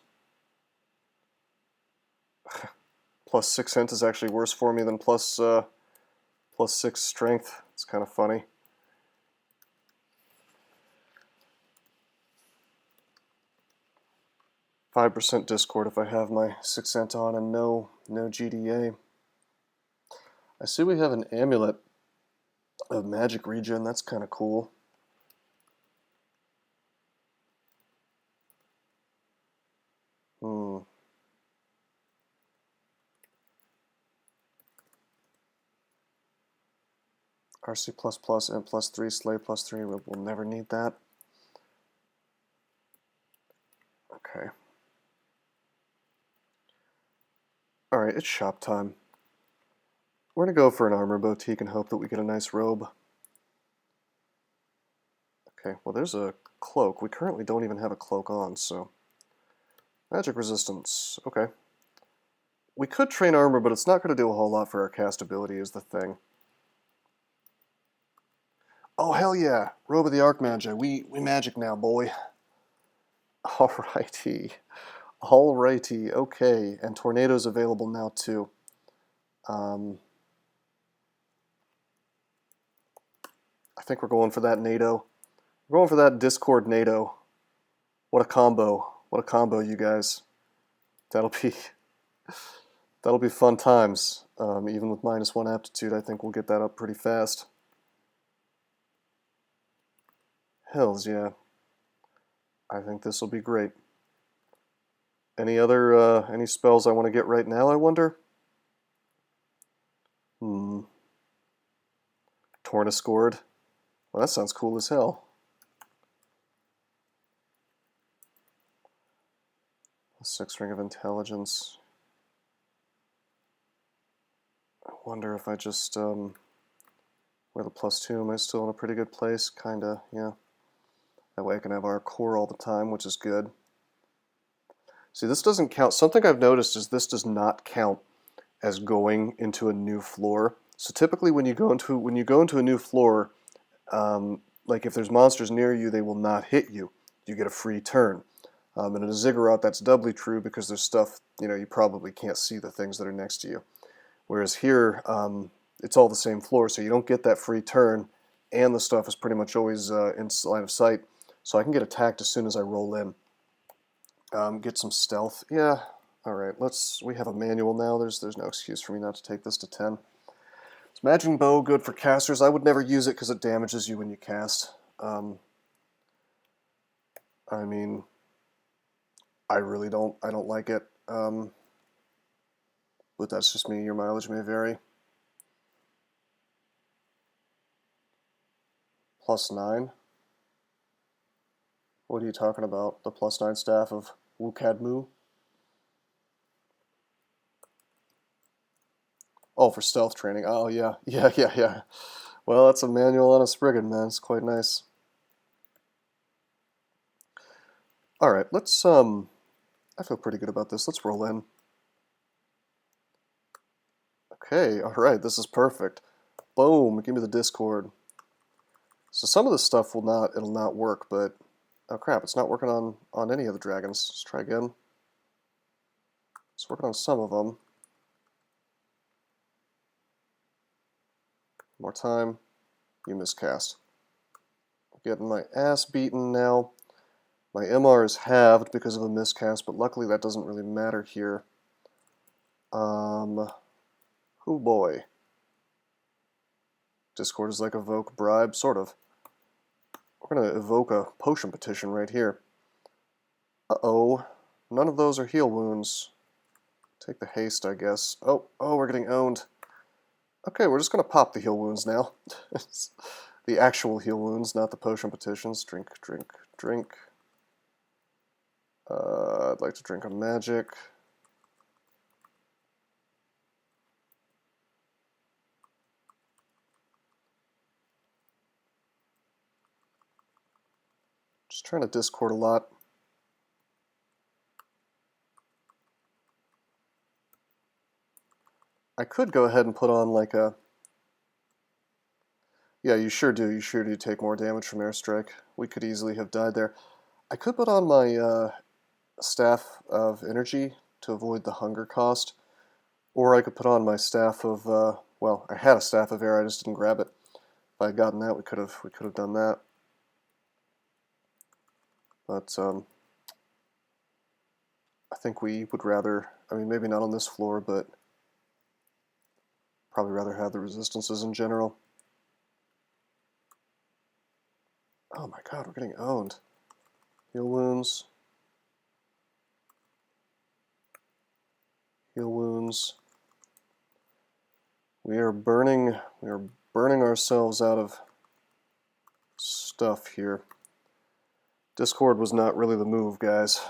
Plus 6 int is actually worse for me than plus 6 strength. It's kind of funny. %5 Discord if I have my 6 int on and no GDA. I see we have an amulet of magic regen. That's kind of cool. RC++ and +3, Slay +3, we'll never need that. Okay. Alright, it's shop time. We're going to go for an armor boutique and hope that we get a nice robe. Okay, well there's a cloak. We currently don't even have a cloak on, so... Magic resistance, okay. We could train armor, but it's not going to do a whole lot for our cast ability is the thing. Oh, hell yeah! Robe of the Archmagi. We magic now, boy. Alrighty. Alrighty, okay. And Tornado's available now, too. I think we're going for that NATO. We're going for that Discord NATO. What a combo. What a combo, you guys. That'll be fun times. Even with -1 aptitude, I think we'll get that up pretty fast. Hells yeah. I think this will be great. Any spells I want to get right now, I wonder? Torniscord. Well, that sounds cool as hell. +6 Ring of Intelligence. I wonder if I just, with a +2, am I still in a pretty good place? Kinda, yeah. That way I can have our core all the time, which is good. See, this doesn't count. Something I've noticed is this does not count as going into a new floor. So typically when you go into a new floor, like if there's monsters near you, they will not hit you. You get a free turn. And in a Ziggurat, that's doubly true because there's stuff, you probably can't see the things that are next to you. Whereas here, it's all the same floor, so you don't get that free turn, and the stuff is pretty much always in line of sight. So I can get attacked as soon as I roll in. Get some stealth. Yeah, alright, we have a manual now. There's no excuse for me not to take this to 10. Is Magic Bow good for casters? I would never use it because it damages you when you cast. I mean, I don't like it. But that's just me. Your mileage may vary. +9? What are you talking about? The +9 staff of Wukadmu? Oh, for stealth training. Oh, yeah. Yeah. Well, that's a manual on a Spriggan, man. It's quite nice. Alright, let's, I feel pretty good about this. Let's roll in. Okay, alright, this is perfect. Boom, give me the Discord. So some of this stuff it'll not work, but, oh crap, it's not working on any of the dragons. Let's try again. It's working on some of them. More time. You miscast. I'm getting my ass beaten now. My MR is halved because of a miscast, but luckily that doesn't really matter here. Oh boy. Discord is like evoke bribe, sort of. We're going to evoke a potion petition right here. Uh-oh. None of those are heal wounds. Take the haste, I guess. Oh, we're getting owned. Okay, we're just going to pop the heal wounds now. The actual heal wounds, not the potion petitions. Drink. I'd like to drink a magic. Just trying to Discord a lot. I could go ahead and put on like a... Yeah, you sure do. You sure do take more damage from airstrike. We could easily have died there. I could put on my Staff of Energy to avoid the hunger cost. Or I could put on my Staff of... well, I had a Staff of Air, I just didn't grab it. If I had gotten that, we could have done that. But I think we would rather, I mean, maybe not on this floor, but probably rather have the resistances in general. Oh my god, we're getting owned. Heal wounds. Heal wounds. We are burning ourselves out of stuff here. Discord was not really the move, guys,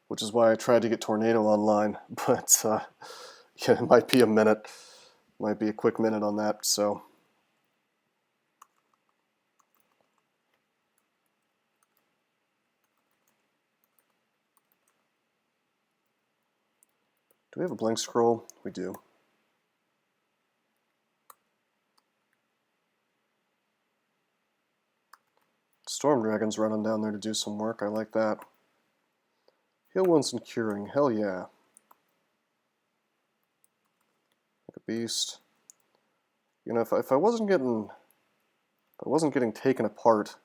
which is why I tried to get Tornado online, but yeah, it might be a minute. Might be a quick minute on that, so. Do we have a blank scroll? We do. Storm Dragon's running down there to do some work. I like that. Heal wounds and curing. Hell yeah. Like a beast. You know, if I wasn't getting taken apart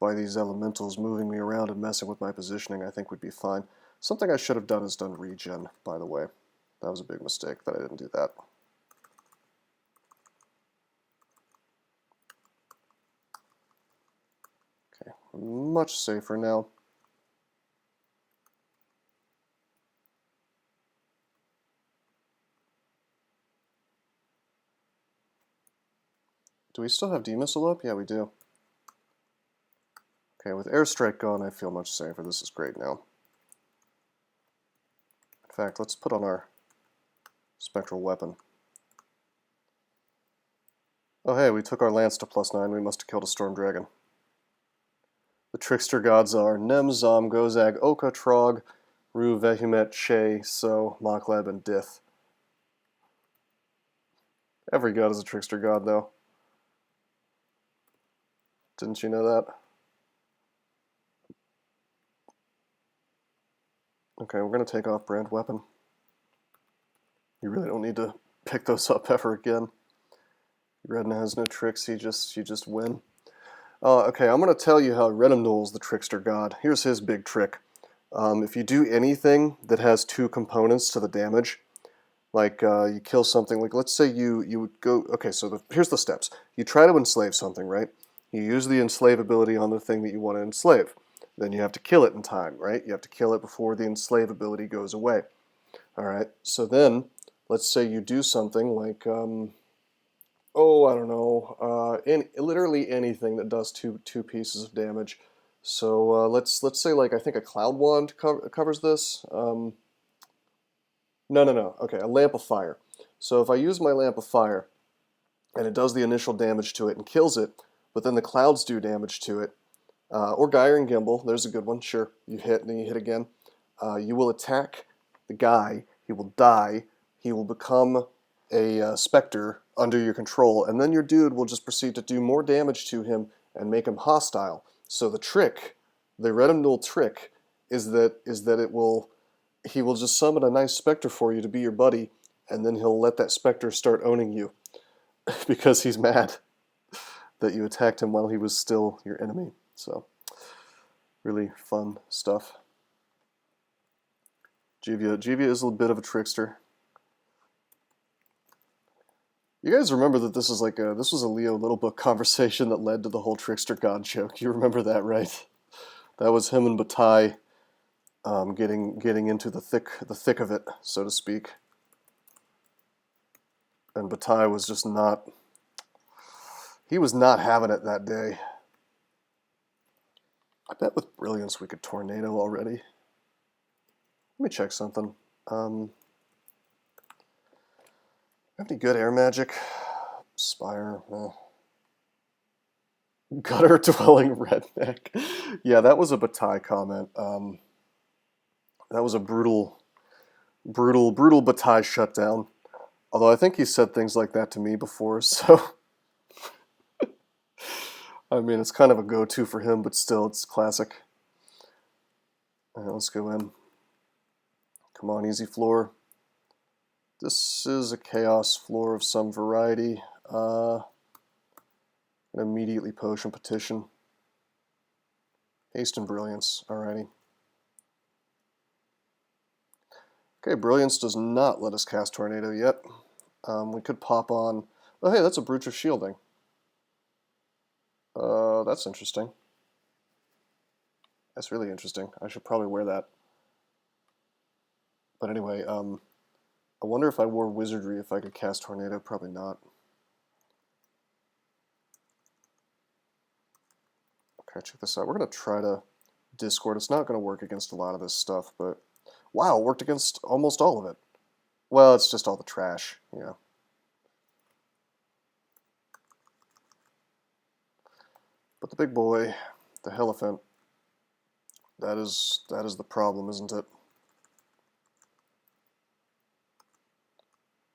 by these elementals moving me around and messing with my positioning, I think we'd be fine. Something I should have done is done regen, by the way. That was a big mistake that I didn't do that. Okay, much safer now. Do we still have D-missile up? Yeah, we do. Okay, with airstrike gone, I feel much safer. This is great now. In fact, let's put on our spectral weapon. Oh hey, we took our lance to +9. We must have killed a storm dragon. The trickster gods are Nem, Zom, Gozag, Oka, Trog, Ru, Vehumet, Che, So, Mokleb, and Dith. Every god is a trickster god, though. Didn't you know that? Okay, we're going to take off brand weapon. You really don't need to pick those up ever again. Redden has no tricks, you just win. Okay, I'm going to tell you how Redemnul's the trickster god. Here's his big trick. If you do anything that has two components to the damage, like you kill something, like let's say you would go, okay, so here's the steps. You try to enslave something, right? You use the enslave ability on the thing that you want to enslave. Then you have to kill it in time, right? You have to kill it before the enslave ability goes away. Alright, so then, let's say you do something like, oh, I don't know, literally anything that does two pieces of damage. So let's say, like, I think a cloud wand covers this. No. Okay, a lamp of fire. So if I use my lamp of fire, and it does the initial damage to it and kills it, but then the clouds do damage to it, or Gyre and Gimbal, there's a good one, sure. You hit and then you hit again. You will attack the guy, he will die, he will become a specter under your control, and then your dude will just proceed to do more damage to him and make him hostile. So the trick, the Redemnul trick, is that he will just summon a nice specter for you to be your buddy, and then he'll let that specter start owning you because he's mad that you attacked him while he was still your enemy. So, really fun stuff. Jivia is a bit of a trickster. You guys remember that this was a Leo Littlebook conversation that led to the whole trickster god joke. You remember that, right? That was him and Bataille getting into the thick of it, so to speak. And Bataille was just not. He was not having it that day. I bet with Brilliance we could tornado already. Let me check something. Have any good air magic? Spire. Gutter dwelling redneck. Yeah, that was a Bataille comment. That was a brutal Bataille shutdown. Although I think he said things like that to me before, so I mean it's kind of a go-to for him, but still it's classic. Alright, let's go in. Come on, easy floor. This is a chaos floor of some variety. And immediately potion petition. Haste and Brilliance. Alrighty. Okay, Brilliance does not let us cast Tornado yet. We could pop on. Oh, hey, that's a Brooch of Shielding. That's interesting. That's really interesting. I should probably wear that. But anyway, I wonder if I wore Wizardry if I could cast Tornado. Probably not. Okay, check this out. We're going to try to Discord. It's not going to work against a lot of this stuff, but wow, it worked against almost all of it. Well, it's just all the trash, yeah. But the big boy, the Elephant, that is the problem, isn't it?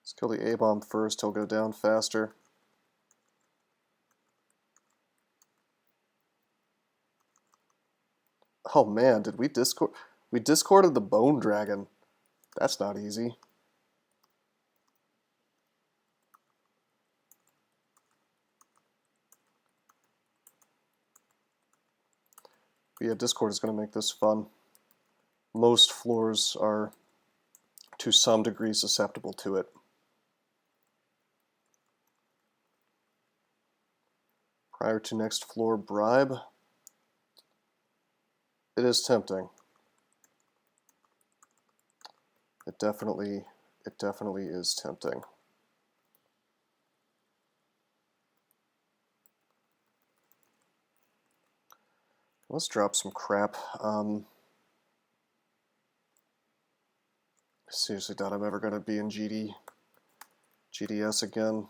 Let's kill the A-bomb first. He'll go down faster. Oh man, did we discord? We discorded the Bone Dragon. That's not easy. But yeah, Discord is going to make this fun. Most floors are, to some degree, susceptible to it. Prior to next floor bribe. It is tempting. It definitely is tempting. Let's drop some crap. Seriously doubt I'm ever going to be in GDS again.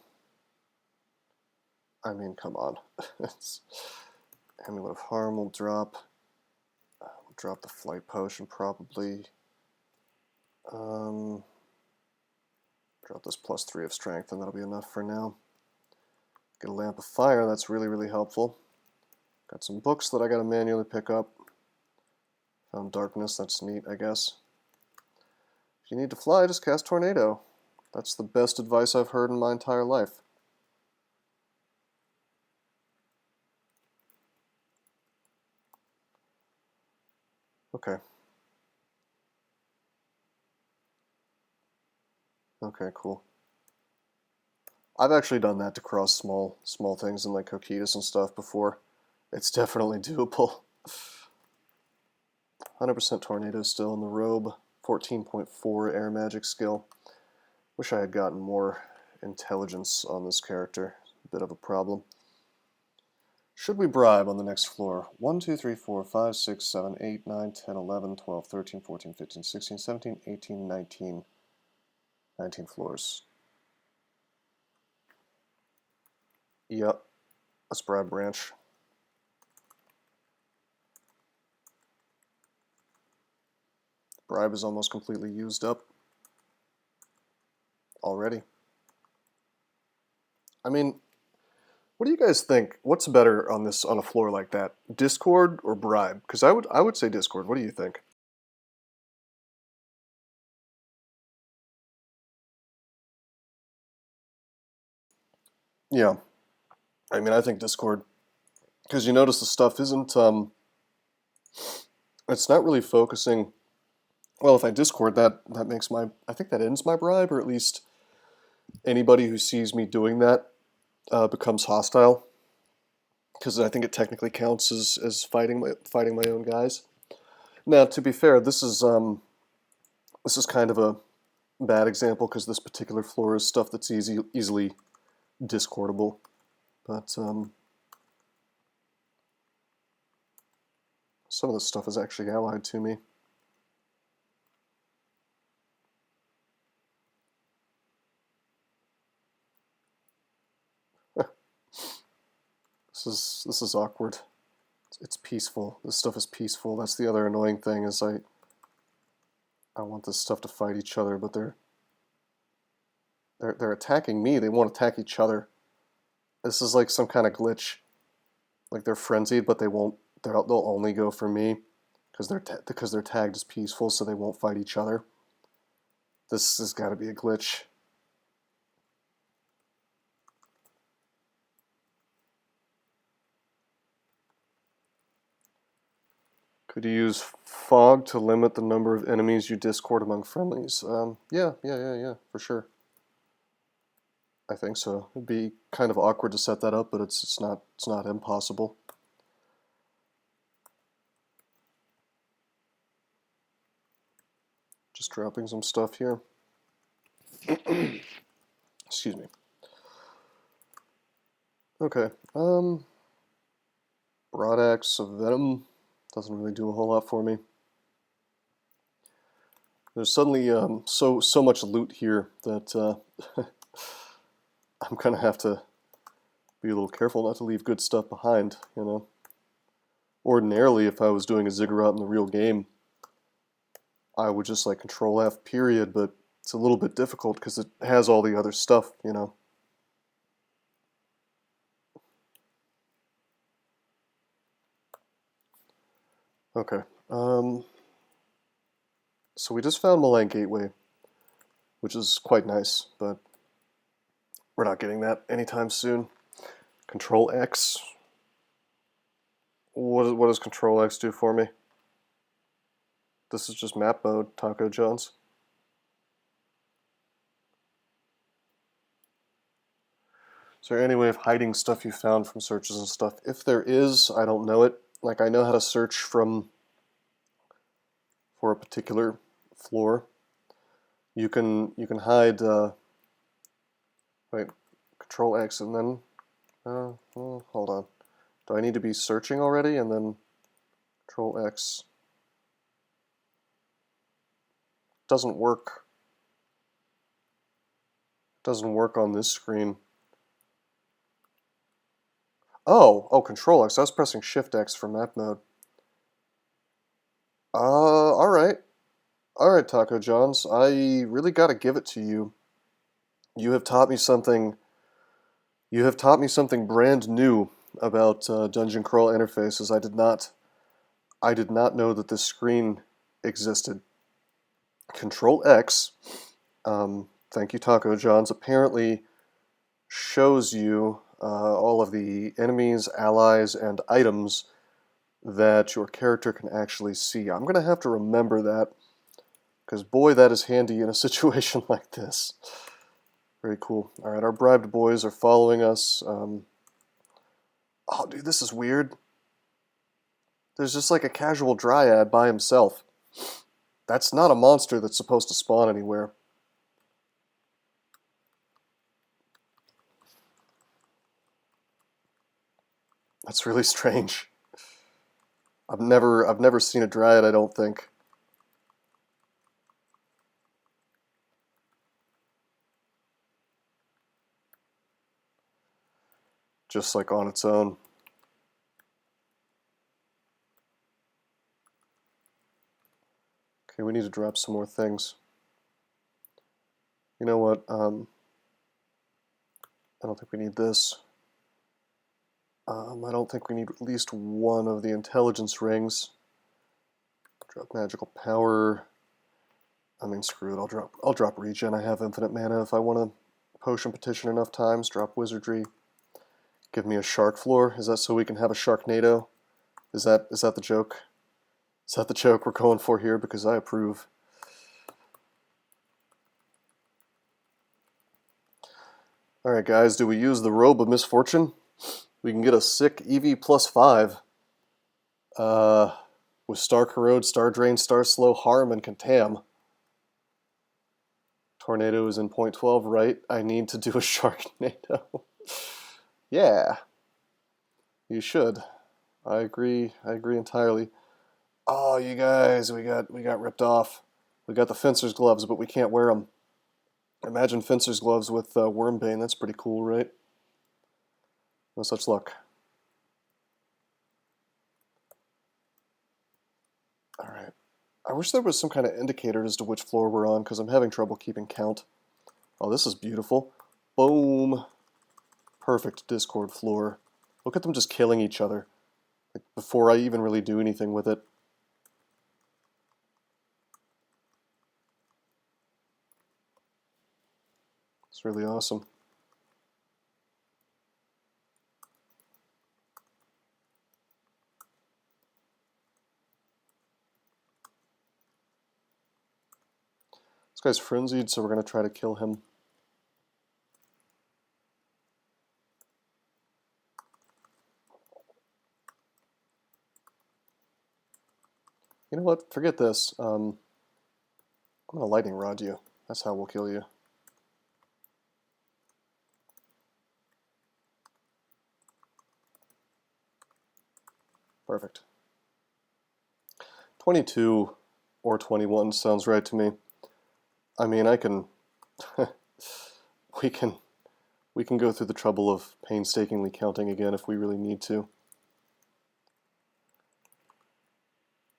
I mean, come on. Amulet of Harm will drop. We'll drop the Flight Potion probably. Drop this +3 of Strength, and that'll be enough for now. Get a Lamp of Fire, that's really, really helpful. Got some books that I gotta manually pick up. Found Darkness, that's neat, I guess. If you need to fly, just cast Tornado. That's the best advice I've heard in my entire life. Okay. Okay, cool. I've actually done that to cross small things in like Coquetus and stuff before. It's definitely doable. 100% Tornado still in the robe. 14.4 air magic skill. Wish I had gotten more intelligence on this character. A bit of a problem. Should we bribe on the next floor? 1, 2, 3, 4, 5, 6, 7, 8, 9, 10, 11, 12, 13, 14, 15, 16, 17, 18, 19. 19 floors. Yep. Let's bribe branch. Bribe is almost completely used up already. I mean, what do you guys think? What's better on a floor like that? Discord or bribe? Because I would say Discord. What do you think? Yeah. I mean, I think Discord. Because you notice the stuff isn't it's not really focusing. Well, if I Discord, that makes I think that ends my bribe, or at least anybody who sees me doing that becomes hostile, because I think it technically counts as fighting my own guys. Now, to be fair, this is kind of a bad example because this particular floor is stuff that's easily discordable, but some of this stuff is actually allied to me. This is awkward. It's peaceful. This stuff is peaceful. That's the other annoying thing, is I want this stuff to fight each other, but they're attacking me. They won't attack each other. This is like some kind of glitch. Like they're frenzied, but they won't. They'll only go for me because they're tagged as peaceful, so they won't fight each other. This has got to be a glitch. Could you use fog to limit the number of enemies you discord among friendlies? Yeah, for sure. I think so. It'd be kind of awkward to set that up, but it's not impossible. Just dropping some stuff here. Excuse me. Okay. Broadaxe of Venom doesn't really do a whole lot for me. There's suddenly so much loot here that I'm gonna have to be a little careful not to leave good stuff behind, you know. Ordinarily, if I was doing a Ziggurat in the real game, I would just like Control F period, but it's a little bit difficult because it has all the other stuff, you know. Okay. So we just found Malign Gateway, which is quite nice, but we're not getting that anytime soon. Control X. What does Control X do for me? This is just map mode, Taco Jones. Is there any way of hiding stuff you found from searches and stuff? If there is, I don't know it. Like, I know how to search for a particular floor. You can hide. Wait, Control X and then. Well, hold on. Do I need to be searching already and then Control X. Doesn't work. Doesn't work on this screen. Oh, Control X. I was pressing Shift X for map mode. All right. All right, Taco Johns. I really got to give it to you. You have taught me something. You have taught me something brand new about dungeon crawl interfaces. I did not know that this screen existed. Control X. Thank you, Taco Johns. Apparently shows you all of the enemies, allies, and items that your character can actually see. I'm going to have to remember that, because boy, that is handy in a situation like this. Very cool. Alright, our bribed boys are following us. Oh, dude, this is weird. There's just like a casual dryad by himself. That's not a monster that's supposed to spawn anywhere. That's really strange. I've never seen a dryad, I don't think. Just like on its own. Okay, we need to drop some more things. You know what? I don't think we need this. I don't think we need at least one of the intelligence rings. Drop magical power. I mean, screw it. I'll drop regen. I have infinite mana if I want to potion petition enough times. Drop wizardry. Give me a shark floor. Is that so we can have a Sharknado? Is that the joke? Is that the joke we're going for here? Because I approve. Alright guys, do we use the Robe of Misfortune? We can get a sick EV +5. With Star Corrode, Star Drain, Star Slow, Harm, and Contam. Tornado is in point 12, right? I need to do a Sharknado. Yeah. You should. I agree entirely. Oh, you guys, we got ripped off. We got the Fencer's Gloves, but we can't wear them. Imagine Fencer's Gloves with Wormbane. That's pretty cool, right? No such luck. Alright. I wish there was some kind of indicator as to which floor we're on, because I'm having trouble keeping count. Oh, this is beautiful. Boom. Perfect Discord floor. Look at them just killing each other, like, before I even really do anything with it. It's really awesome. This guy's frenzied, so we're going to try to kill him. You know what? Forget this. I'm going to lightning rod you. That's how we'll kill you. Perfect. 22 or 21 sounds right to me. I mean, I can... we can go through the trouble of painstakingly counting again if we really need to.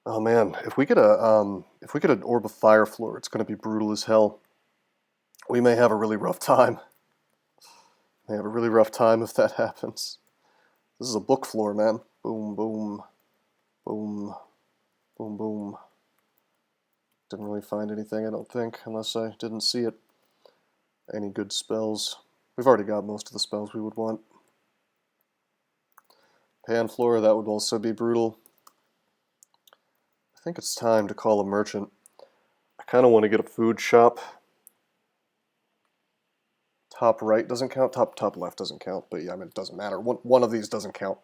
Oh man, if we get an Orb of Fire floor, it's going to be brutal as hell. We may have a really rough time. May have a really rough time if that happens. This is a book floor, man. Boom, boom, boom, boom, boom. Didn't really find anything, I don't think, unless I didn't see it. Any good spells. We've already got most of the spells we would want. Pan floor, that would also be brutal. I think it's time to call a merchant. I kind of want to get a food shop. Top right doesn't count, top left doesn't count, but yeah, I mean, it doesn't matter. One of these doesn't count.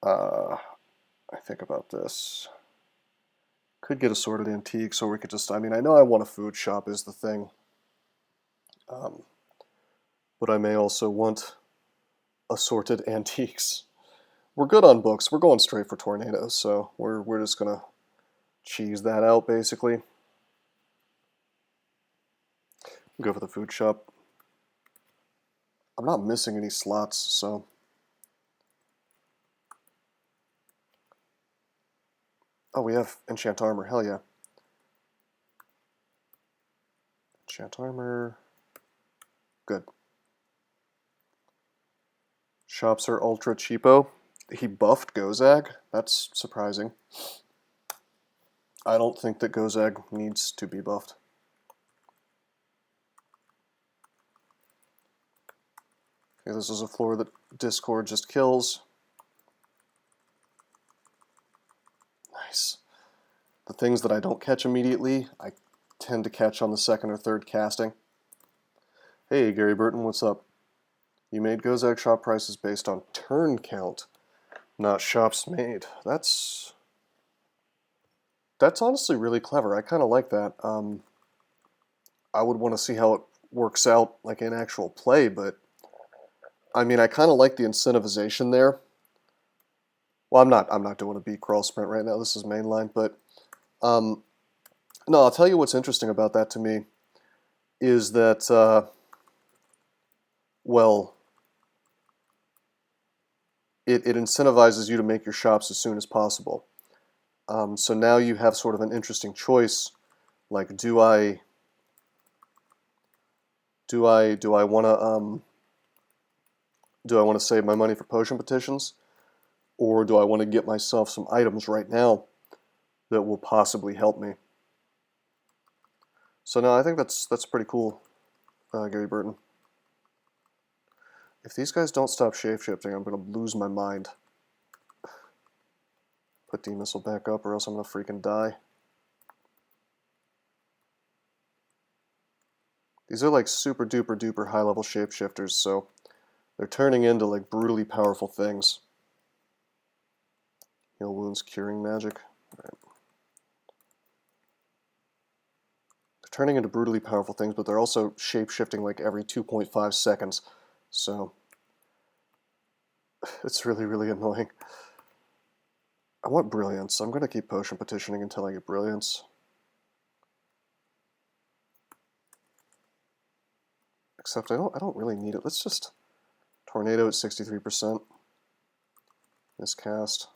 I think about this. Could get assorted antiques, or we could just, I mean, I know I want a food shop is the thing. But I may also want assorted antiques. we're good on books. We're going straight for tornadoes, so we're just gonna cheese that out basically. Go for the food shop. I'm not missing any slots, so oh, we have enchant armor. Hell yeah. Enchant armor. Good. Shops are ultra cheapo. He buffed Gozag. That's surprising. I don't think that Gozag needs to be buffed. Okay, this is a floor that Discord just kills. Nice. The things that I don't catch immediately, I tend to catch on the second or third casting. Hey, Gary Burton, what's up? You made Gozag shop prices based on turn count, not shops made. That's honestly really clever. I kind of like that. I would want to see how it works out like in actual play, but I mean, I kind of like the incentivization there. Well, I'm not doing a beat crawl sprint right now. This is mainline, but no, I'll tell you what's interesting about that to me is that well, it incentivizes you to make your shops as soon as possible. So now you have sort of an interesting choice. Like, do I want to save my money for potion petitions, or do I want to get myself some items right now that will possibly help me? So no, I think that's pretty cool, Gary Burton. If these guys don't stop shapeshifting, I'm gonna lose my mind. Put D-Missile back up, or else I'm gonna freaking die. These are like super duper duper high level shapeshifters, so they're turning into like brutally powerful things. Heal wounds, curing magic. Right. They're turning into brutally powerful things, but they're also shape-shifting like every 2.5 seconds. So it's really, really annoying. I want brilliance. I'm going to keep potion petitioning until I get brilliance. Except I don't really need it. Let's just tornado at 63%. Miscast.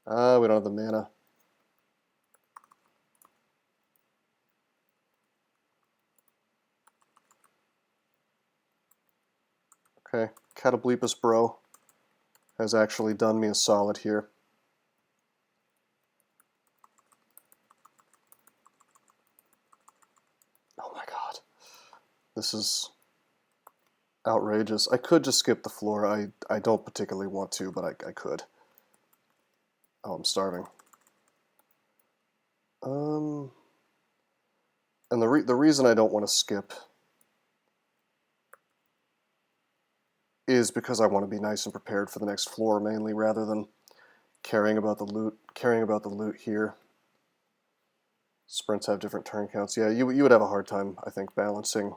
We don't have the mana. Okay, Catoblepus Bro has actually done me a solid here. Oh my god. This is outrageous. I could just skip the floor. I don't particularly want to, but I could. Oh, I'm starving. And the reason I don't want to skip is because I want to be nice and prepared for the next floor mainly, rather than caring about the loot here. Sprints have different turn counts. Yeah, you would have a hard time, I think, balancing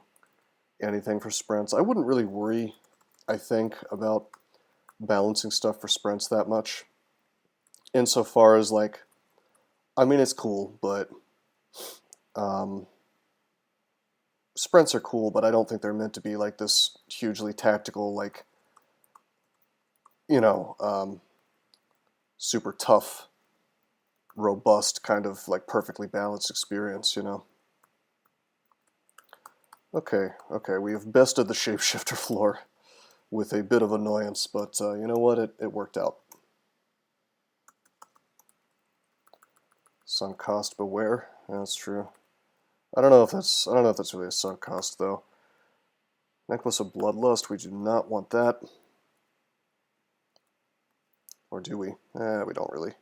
anything for sprints. I wouldn't really worry, I think, about balancing stuff for sprints that much. Insofar as, like, I mean, it's cool, but sprints are cool, but I don't think they're meant to be like this hugely tactical, like, you know, super tough, robust, kind of like perfectly balanced experience, you know. Okay, we have bested the shapeshifter floor with a bit of annoyance, but you know what, it worked out. Sunk cost beware. Yeah, that's true. I don't know if that's really a sunk cost though. Necklace of Bloodlust, we do not want that. Or do we? We don't really.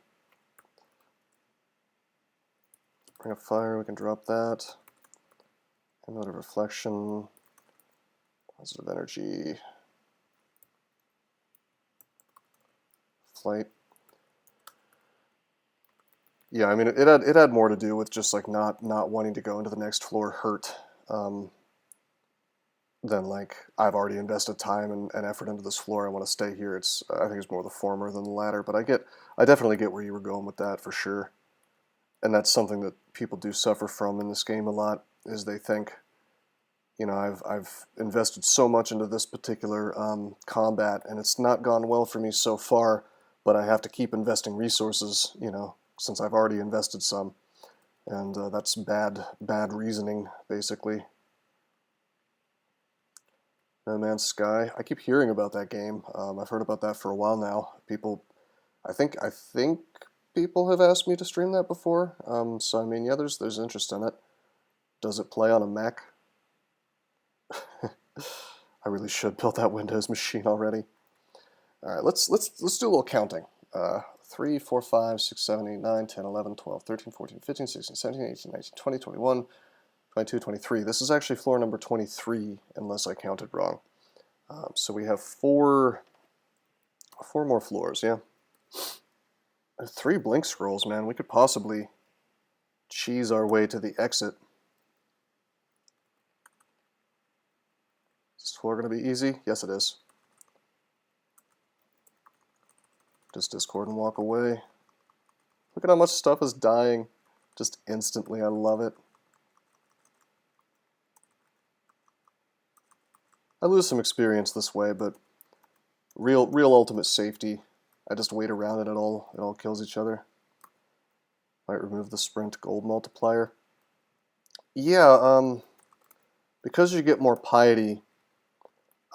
Ring of Fire, we can drop that. Amulet of Reflection. Positive Energy. Flight. Yeah, I mean, it had more to do with just like not wanting to go into the next floor hurt. then like I've already invested time and effort into this floor. I want to stay here. I think it's more the former than the latter, but I definitely get where you were going with that for sure. And that's something that people do suffer from in this game a lot, is they think, you know, I've invested so much into this particular combat, and it's not gone well for me so far, but I have to keep investing resources, you know, since I've already invested some, and that's bad reasoning, basically. No Man's Sky. I keep hearing about that game. I've heard about that for a while now. I think people have asked me to stream that before. So I mean, yeah, there's interest in it. Does it play on a Mac? I really should build that Windows machine already. All right, let's do a little counting. 3, 4, 5, 6, 7, 8, 9, 10, 11, 12, 13, 14, 15, 16, 17, 18, 19, 20, 21, 22, 23. This is actually floor number 23, unless I counted wrong. So we have four more floors, yeah. 3 blink scrolls, man. We could possibly cheese our way to the exit. Is this floor going to be easy? Yes, it is. Just discord and walk away. Look at how much stuff is dying just instantly. I love it. I lose some experience this way, but real ultimate safety. I just wait around and it all kills each other. Might remove the sprint gold multiplier. Yeah, because you get more piety,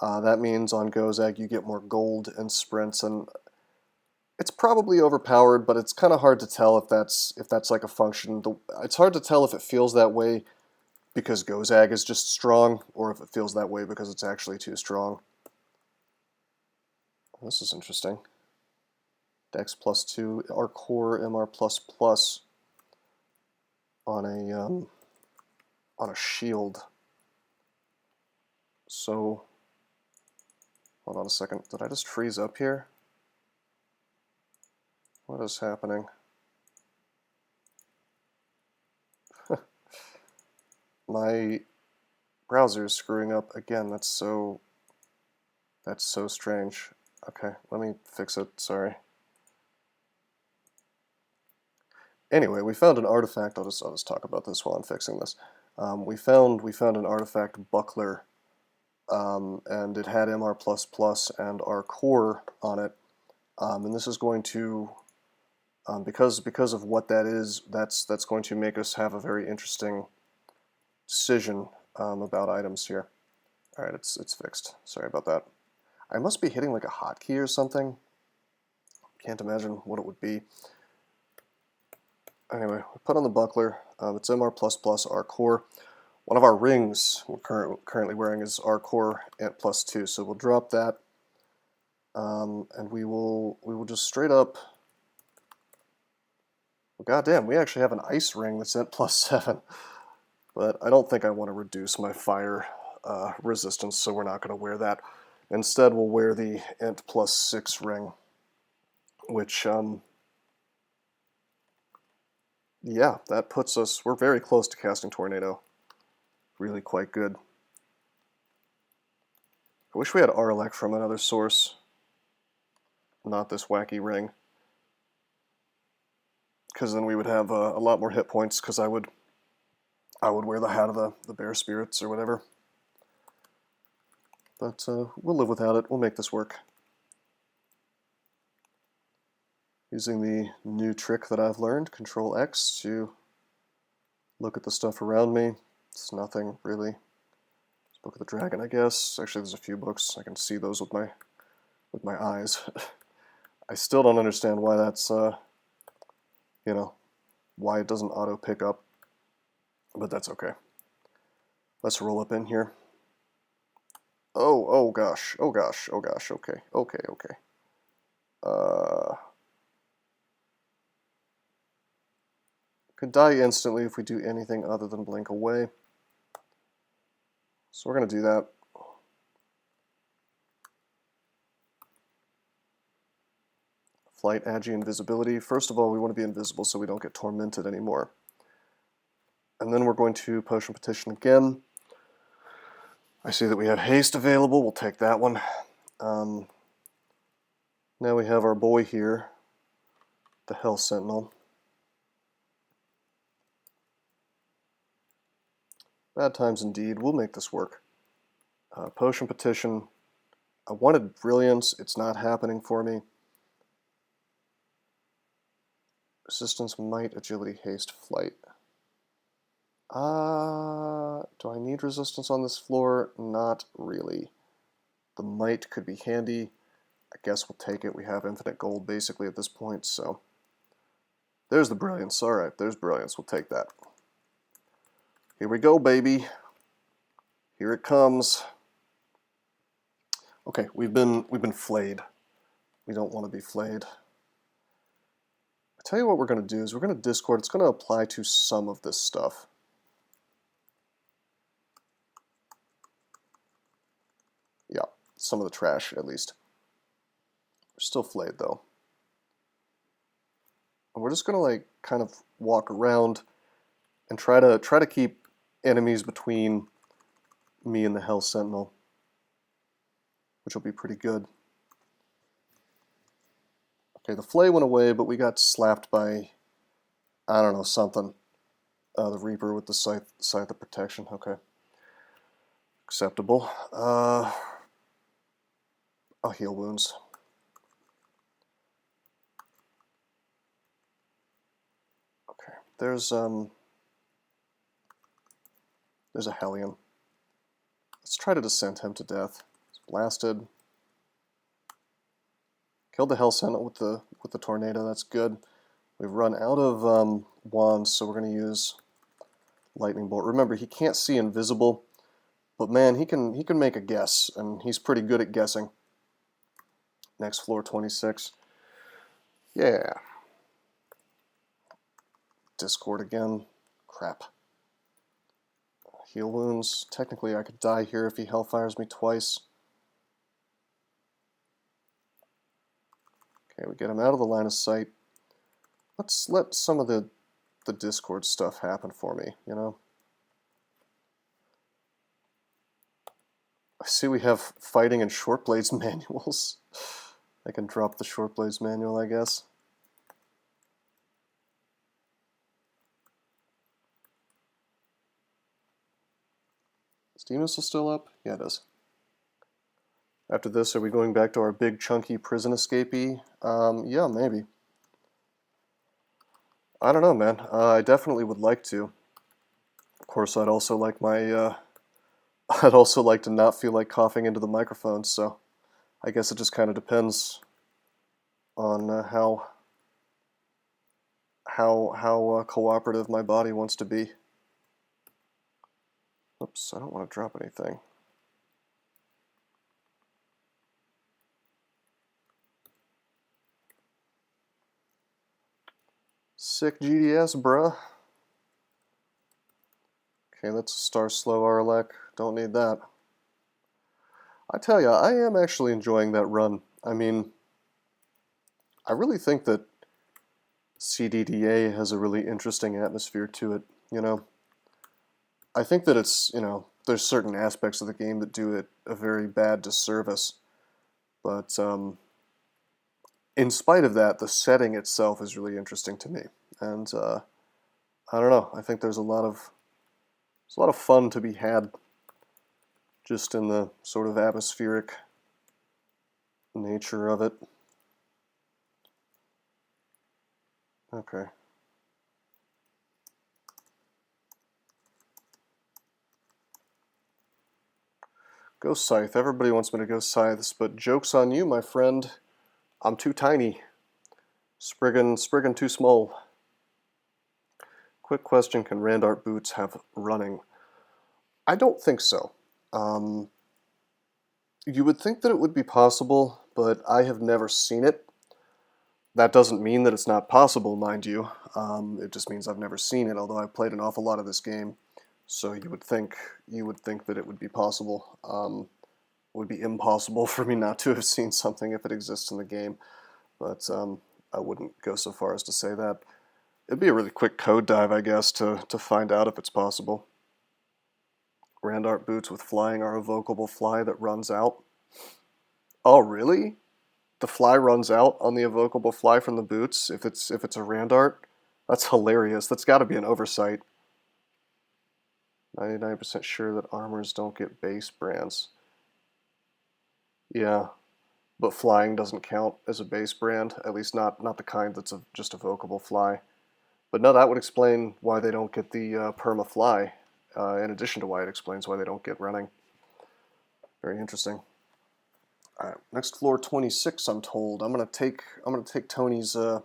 that means on Gozag you get more gold and sprints, and it's probably overpowered, but it's kind of hard to tell if that's like a function. It's hard to tell if it feels that way because Gozag is just strong, or if it feels that way because it's actually too strong. This is interesting. Dex +2, our core MR++ on a shield. So, hold on a second. Did I just freeze up here? What is happening? My browser is screwing up again. That's so strange. Okay, let me fix it. Sorry. Anyway, we found an artifact. I'll just talk about this while I'm fixing this. We found an artifact buckler, and it had MR++ and our core on it. And this is going to, because of what that is, that's going to make us have a very interesting decision about items here. All right, it's fixed. Sorry about that. I must be hitting like a hotkey or something. Can't imagine what it would be. Anyway, we put on the buckler. It's MR++ our core. One of our rings we're currently wearing is our core at +2, so we'll drop that, and we will just straight up. Well, goddamn, we actually have an ice ring that's at +7, but I don't think I want to reduce my fire resistance, so we're not going to wear that. Instead, we'll wear the int +6 ring, which yeah, that puts us. We're very close to casting Tornado. Really quite good. I wish we had Arlec from another source, not this wacky ring, because then we would have a lot more hit points, because I would wear the hat of the bear spirits or whatever. But we'll live without it. We'll make this work. Using the new trick that I've learned, Control X, to look at the stuff around me. It's nothing really. Book of the Dragon, I guess. Actually, there's a few books. I can see those with my eyes. I still don't understand why that's you know, why it doesn't auto pick up, but that's okay. Let's roll up in here. Oh gosh, oh gosh, oh gosh. Okay. Could die instantly if we do anything other than blink away. So we're going to do that. Flight, agi, invisibility. First of all, we want to be invisible so we don't get tormented anymore. And then we're going to potion petition again. I see that we have haste available. We'll take that one. Now we have our boy here, the Hell Sentinel. Bad times indeed. We'll make this work. Potion Petition. I wanted Brilliance. It's not happening for me. Resistance, Might, Agility, Haste, Flight. Do I need resistance on this floor? Not really. The Might could be handy. I guess we'll take it. We have infinite gold basically at this point, so. There's the Brilliance. Alright, there's Brilliance. We'll take that. Here we go, baby. Here it comes. Okay, we've been flayed. We don't want to be flayed. I tell you what we're going to do is we're going to discord. It's going to apply to some of this stuff. Yeah, some of the trash at least. We're still flayed though. And we're just going to like kind of walk around and try to keep enemies between me and the Hell Sentinel, which will be pretty good. Okay, the flay went away, but we got slapped by, I don't know, something. The Reaper with the Scythe of Protection. Okay. Acceptable. I'll heal wounds. Okay, there's a Hellion. Let's try to descend him to death. He's blasted. Killed the Hell Sentinel with the tornado. That's good. We've run out of wands, so we're going to use Lightning Bolt. Remember, he can't see invisible, but man, he can make a guess, and he's pretty good at guessing. Next floor, 26. Yeah. Discord again. Crap. Heal wounds. Technically, I could die here if he Hellfires me twice. Okay, we get him out of the line of sight. Let's let some of the Discord stuff happen for me, you know? I see we have fighting and short blades manuals. I can drop the short blades manual, I guess. Is Demon still up? Yeah, it is. After this, are we going back to our big chunky prison escapee? Yeah, maybe. I don't know, man. I definitely would like to. Of course, I'd also like my, I'd also like to not feel like coughing into the microphone, so I guess it just kind of depends on how cooperative my body wants to be. Oops, I don't want to drop anything. Sick GDS, bruh. Okay, let's star slow Arlek. Don't need that. I tell ya, I am actually enjoying that run. I mean, I really think that CDDA has a really interesting atmosphere to it, you know? I think that it's, you know, there's certain aspects of the game that do it a very bad disservice, but in spite of that, the setting itself is really interesting to me, and I don't know, I think there's a lot of fun to be had just in the sort of atmospheric nature of it. Okay. Go Scythe. Everybody wants me to go Scythes, but joke's on you, my friend. I'm too tiny. Spriggan too small. Quick question, can Randart boots have running? I don't think so. You would think that it would be possible, but I have never seen it. That doesn't mean that it's not possible, mind you. It just means I've never seen it, although I've played an awful lot of this game. So you would think that it would be possible. It would be impossible for me not to have seen something if it exists in the game, but I wouldn't go so far as to say that. It'd be a really quick code dive, I guess, to find out if it's possible. Randart boots with flying are evocable fly that runs out. Oh, really? The fly runs out on the evocable fly from the boots if it's a Randart? That's hilarious. That's got to be an oversight. 99% sure that armors don't get base brands. Yeah, but flying doesn't count as a base brand, at least not the kind that's just evocable fly. But no, that would explain why they don't get the perma fly. In addition to why it explains why they don't get running. Very interesting. All right, next floor 26. I'm told I'm gonna take Tony's word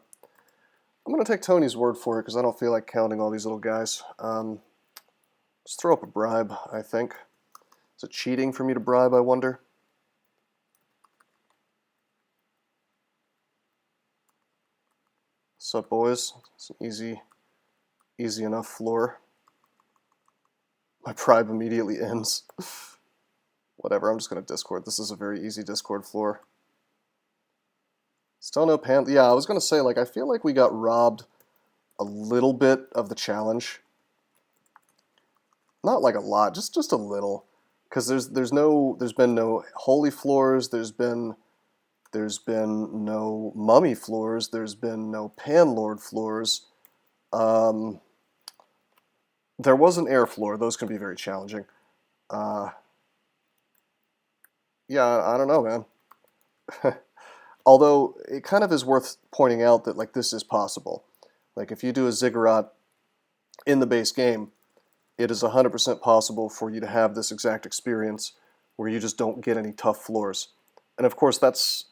for it because I don't feel like counting all these little guys. Let's throw up a bribe. I think. Is it cheating for me to bribe? I wonder. What's up, boys? It's an easy enough floor. My bribe immediately ends. Whatever, I'm just going to Discord. This is a very easy Discord floor. Still no pan. Yeah, I was going to say, like, I feel like we got robbed a little bit of the challenge. Not like a lot, just a little. Because there's been no holy floors, there's been no mummy floors, there's been no panlord floors. There was an air floor. Those can be very challenging. Yeah, I don't know, man. Although, it kind of is worth pointing out that, like, this is possible. Like, if you do a Ziggurat in the base game, it is 100% possible for you to have this exact experience where you just don't get any tough floors. And of course, that's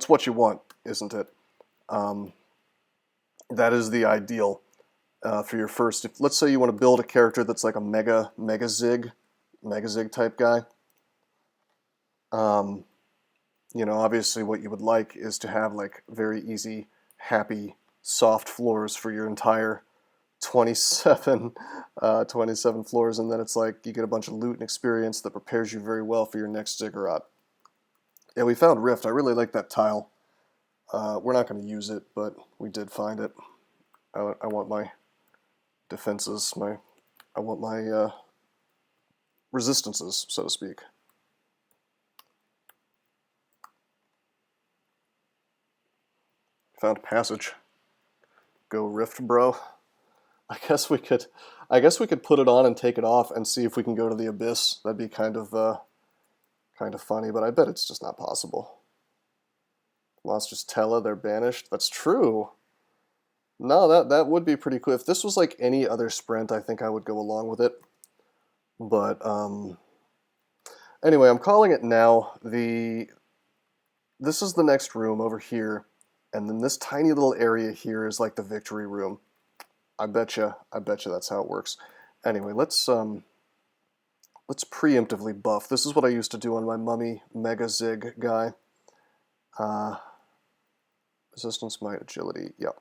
what you want, isn't it? That is the ideal for your first. Let's say you want to build a character that's like a mega zig type guy. You know, obviously what you would like is to have like very easy, happy, soft floors for your entire 27 floors, and then it's like you get a bunch of loot and experience that prepares you very well for your next Ziggurat. Yeah, we found Rift. I really like that tile. We're not going to use it, but we did find it. I want my defenses, I want my resistances, so to speak. Found passage. Go Rift, bro. I guess we could put it on and take it off and see if we can go to the abyss. That'd be kind of funny, but I bet it's just not possible. Monsters Tella, they're banished. That's true. No, that would be pretty cool. If this was like any other sprint, I think I would go along with it. But anyway, I'm calling it now. This is the next room over here, and then this tiny little area here is like the victory room. I betcha that's how it works. Anyway, let's preemptively buff. This is what I used to do on my mummy Mega Zig guy. Resistance, might, agility. Yep.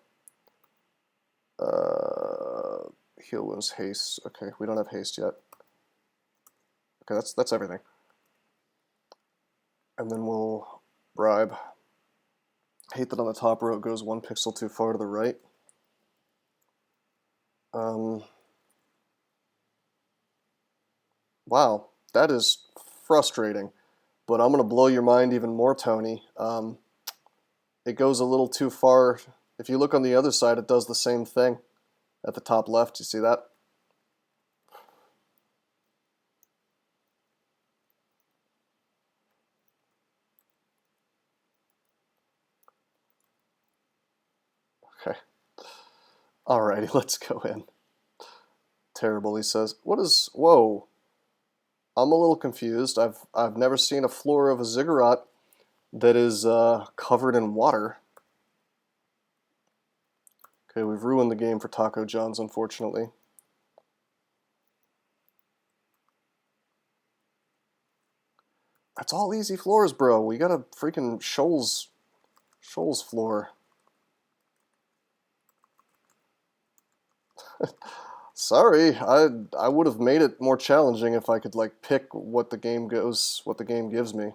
Heal wounds, haste. Okay, we don't have haste yet. Okay, that's everything. And then we'll bribe. Hate that on the top row it goes 1 pixel too far to the right. Wow, that is frustrating. But I'm going to blow your mind even more, Tony. It goes a little too far. If you look on the other side, it does the same thing. At the top left, you see that? Okay. Alrighty, let's go in. Terrible, he says. What is... Whoa. I'm a little confused. I've never seen a floor of a Ziggurat that is covered in water. Okay, we've ruined the game for Taco John's, unfortunately. That's all easy floors, bro. We got a freaking Shoals floor. Sorry, I would have made it more challenging if I could like pick what the game gives me.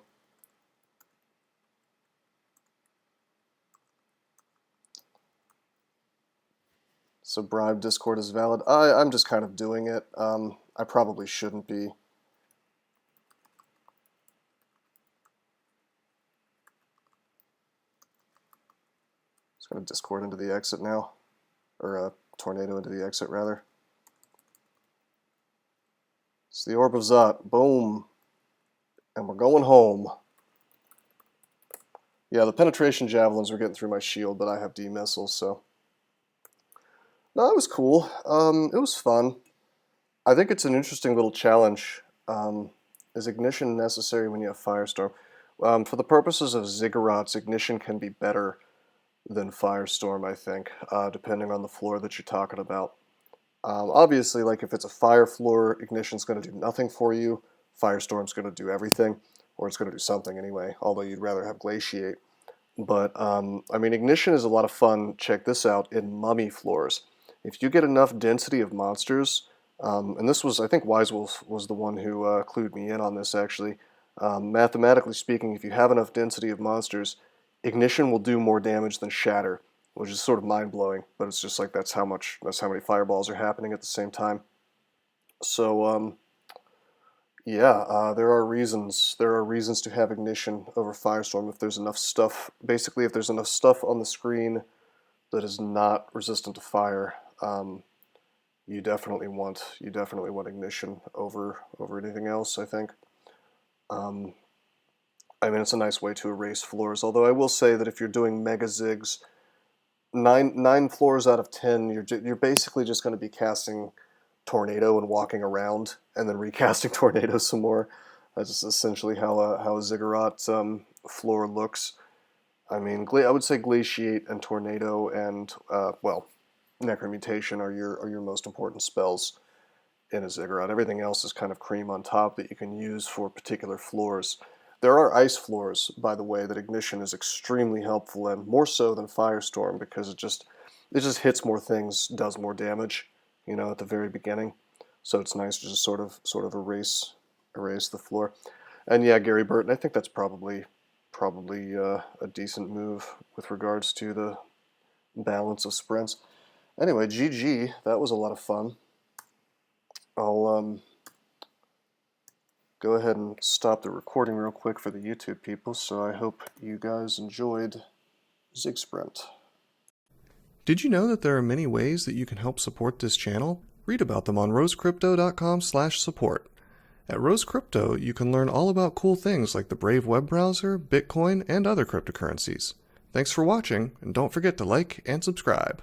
So bribe Discord is valid. I'm just kind of doing it. I probably shouldn't be. It's going to discord into the exit now, or tornado into the exit rather. It's the Orb of Zot. Boom. And we're going home. Yeah, the penetration javelins were getting through my shield, but I have D-missiles, so. No, it was cool. It was fun. I think it's an interesting little challenge. Is ignition necessary when you have Firestorm? For the purposes of Ziggurats, ignition can be better than Firestorm, I think, depending on the floor that you're talking about. Obviously, like if it's a fire floor, ignition's going to do nothing for you. Firestorm's going to do everything, or it's going to do something anyway, although you'd rather have Glaciate. But, I mean, ignition is a lot of fun, check this out, in mummy floors. If you get enough density of monsters, and this was, I think Wisewolf was the one who clued me in on this, actually. Mathematically speaking, if you have enough density of monsters, ignition will do more damage than shatter, which is sort of mind-blowing, but it's just like that's how many fireballs are happening at the same time. So, yeah, there are reasons to have ignition over Firestorm if there's enough stuff. Basically, if there's enough stuff on the screen that is not resistant to fire, you definitely want ignition over anything else, I think. I mean, it's a nice way to erase floors. Although I will say that if you're doing mega zigs, nine floors out of 10, you're basically just going to be casting Tornado and walking around, and then recasting Tornado some more. That's just essentially how a Ziggurat floor looks. I mean, I would say Glaciate and Tornado and well, Necromutation are your most important spells in a Ziggurat. Everything else is kind of cream on top that you can use for particular floors. There are ice floors, by the way, that ignition is extremely helpful in, more so than Firestorm, because it just hits more things, does more damage, you know, at the very beginning. So it's nice to just sort of erase the floor. And yeah, Gary Burton, I think that's probably a decent move with regards to the balance of sprints. Anyway, GG, that was a lot of fun. I'll go ahead and stop the recording real quick for the YouTube people, so I hope you guys enjoyed Zig Sprint. Did you know that there are many ways that you can help support this channel? Read about them on rosecrypto.com/support. At Rose Crypto, you can learn all about cool things like the Brave web browser, Bitcoin, and other cryptocurrencies. Thanks for watching, and don't forget to like and subscribe.